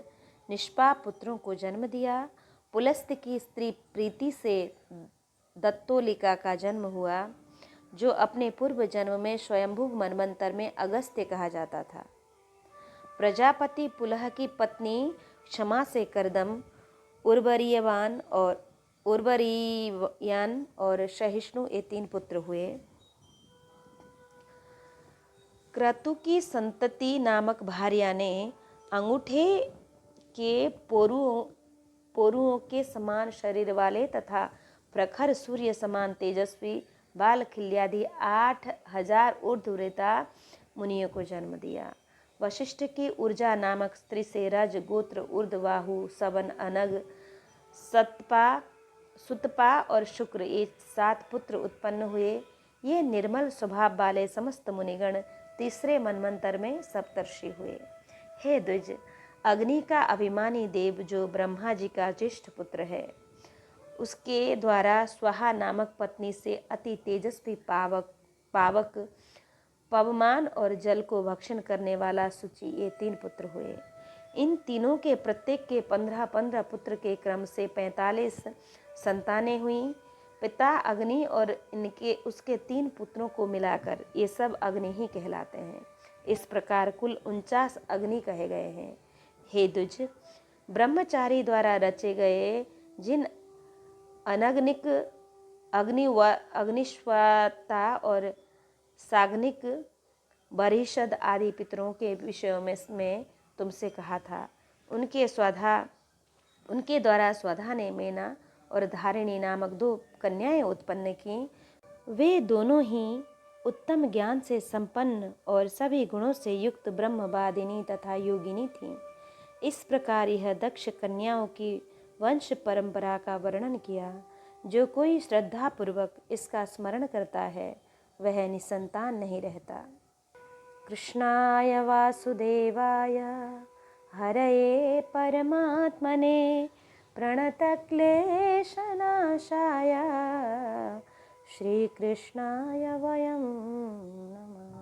Speaker 1: निष्पाप पुत्रों को जन्म दिया। पुलस्त्य की स्त्री प्रीति से दत्तोलिका का जन्म हुआ, जो अपने पूर्व जन्म में स्वयंभू मनवंतर में अगस्त्य कहा जाता था। प्रजापति पुलह की पत्नी क्षमा से करदम, उर्वरीयान और सहिष्णु ये 3 पुत्र हुए। क्रतु की संतति नामक भार्या ने अंगूठे के पोरुओं के समान शरीर वाले तथा प्रखर सूर्य समान तेजस्वी बाल खिल्यादि 8000 ऊर्ध्वरेता मुनियों को जन्म दिया। वशिष्ठ की ऊर्जा नामक स्त्री से रज गोत्र, ऊर्ध्वबाहु, सवन, अनग, सुतपा और शुक्र ये 7 पुत्र उत्पन्न हुए। ये निर्मल स्वभाव वाले समस्त मुनिगण तीसरे मनवंतर में सप्तर्षि हुए। हे द्विज, अग्नि का अभिमानी देव जो ब्रह्मा जी का ज्येष्ठ पुत्र है, उसके द्वारा स्वाहा नामक पत्नी से अति तेजस्वी पावक, पवमान और जल को भक्षण करने वाला शुचि ये 3 पुत्र हुए। इन तीनों के प्रत्येक के 15-15 पुत्र के क्रम से 45 संतानें हुईं। पिता अग्नि और इनके उसके 3 पुत्रों को मिलाकर ये सब अग्नि ही कहलाते हैं। इस प्रकार कुल 49 अग्नि कहे गए हैं। हे द्विज, ब्रह्मचारी द्वारा रचे गए जिन अनग्निक, अग्निश्वाता और साग्निक, बरिषद आदि पितरों के विषयों में तुमसे कहा था। उनके द्वारा स्वधा ने मेना और धारिणी नामक 2 कन्याएं उत्पन्न की। वे दोनों ही उत्तम ज्ञान से संपन्न और सभी गुणों से युक्त ब्रह्मवादिनी तथा योगिनी थीं। इस प्रकार यह दक्ष कन्याओं की वंश परंपरा का वर्णन किया। जो कोई श्रद्धापूर्वक इसका स्मरण करता है वह निसंतान नहीं रहता। कृष्णाय वासुदेवाय हरये परमात्मने प्रणतक्लेशनाशाय श्रीकृष्णाय वयं नमः।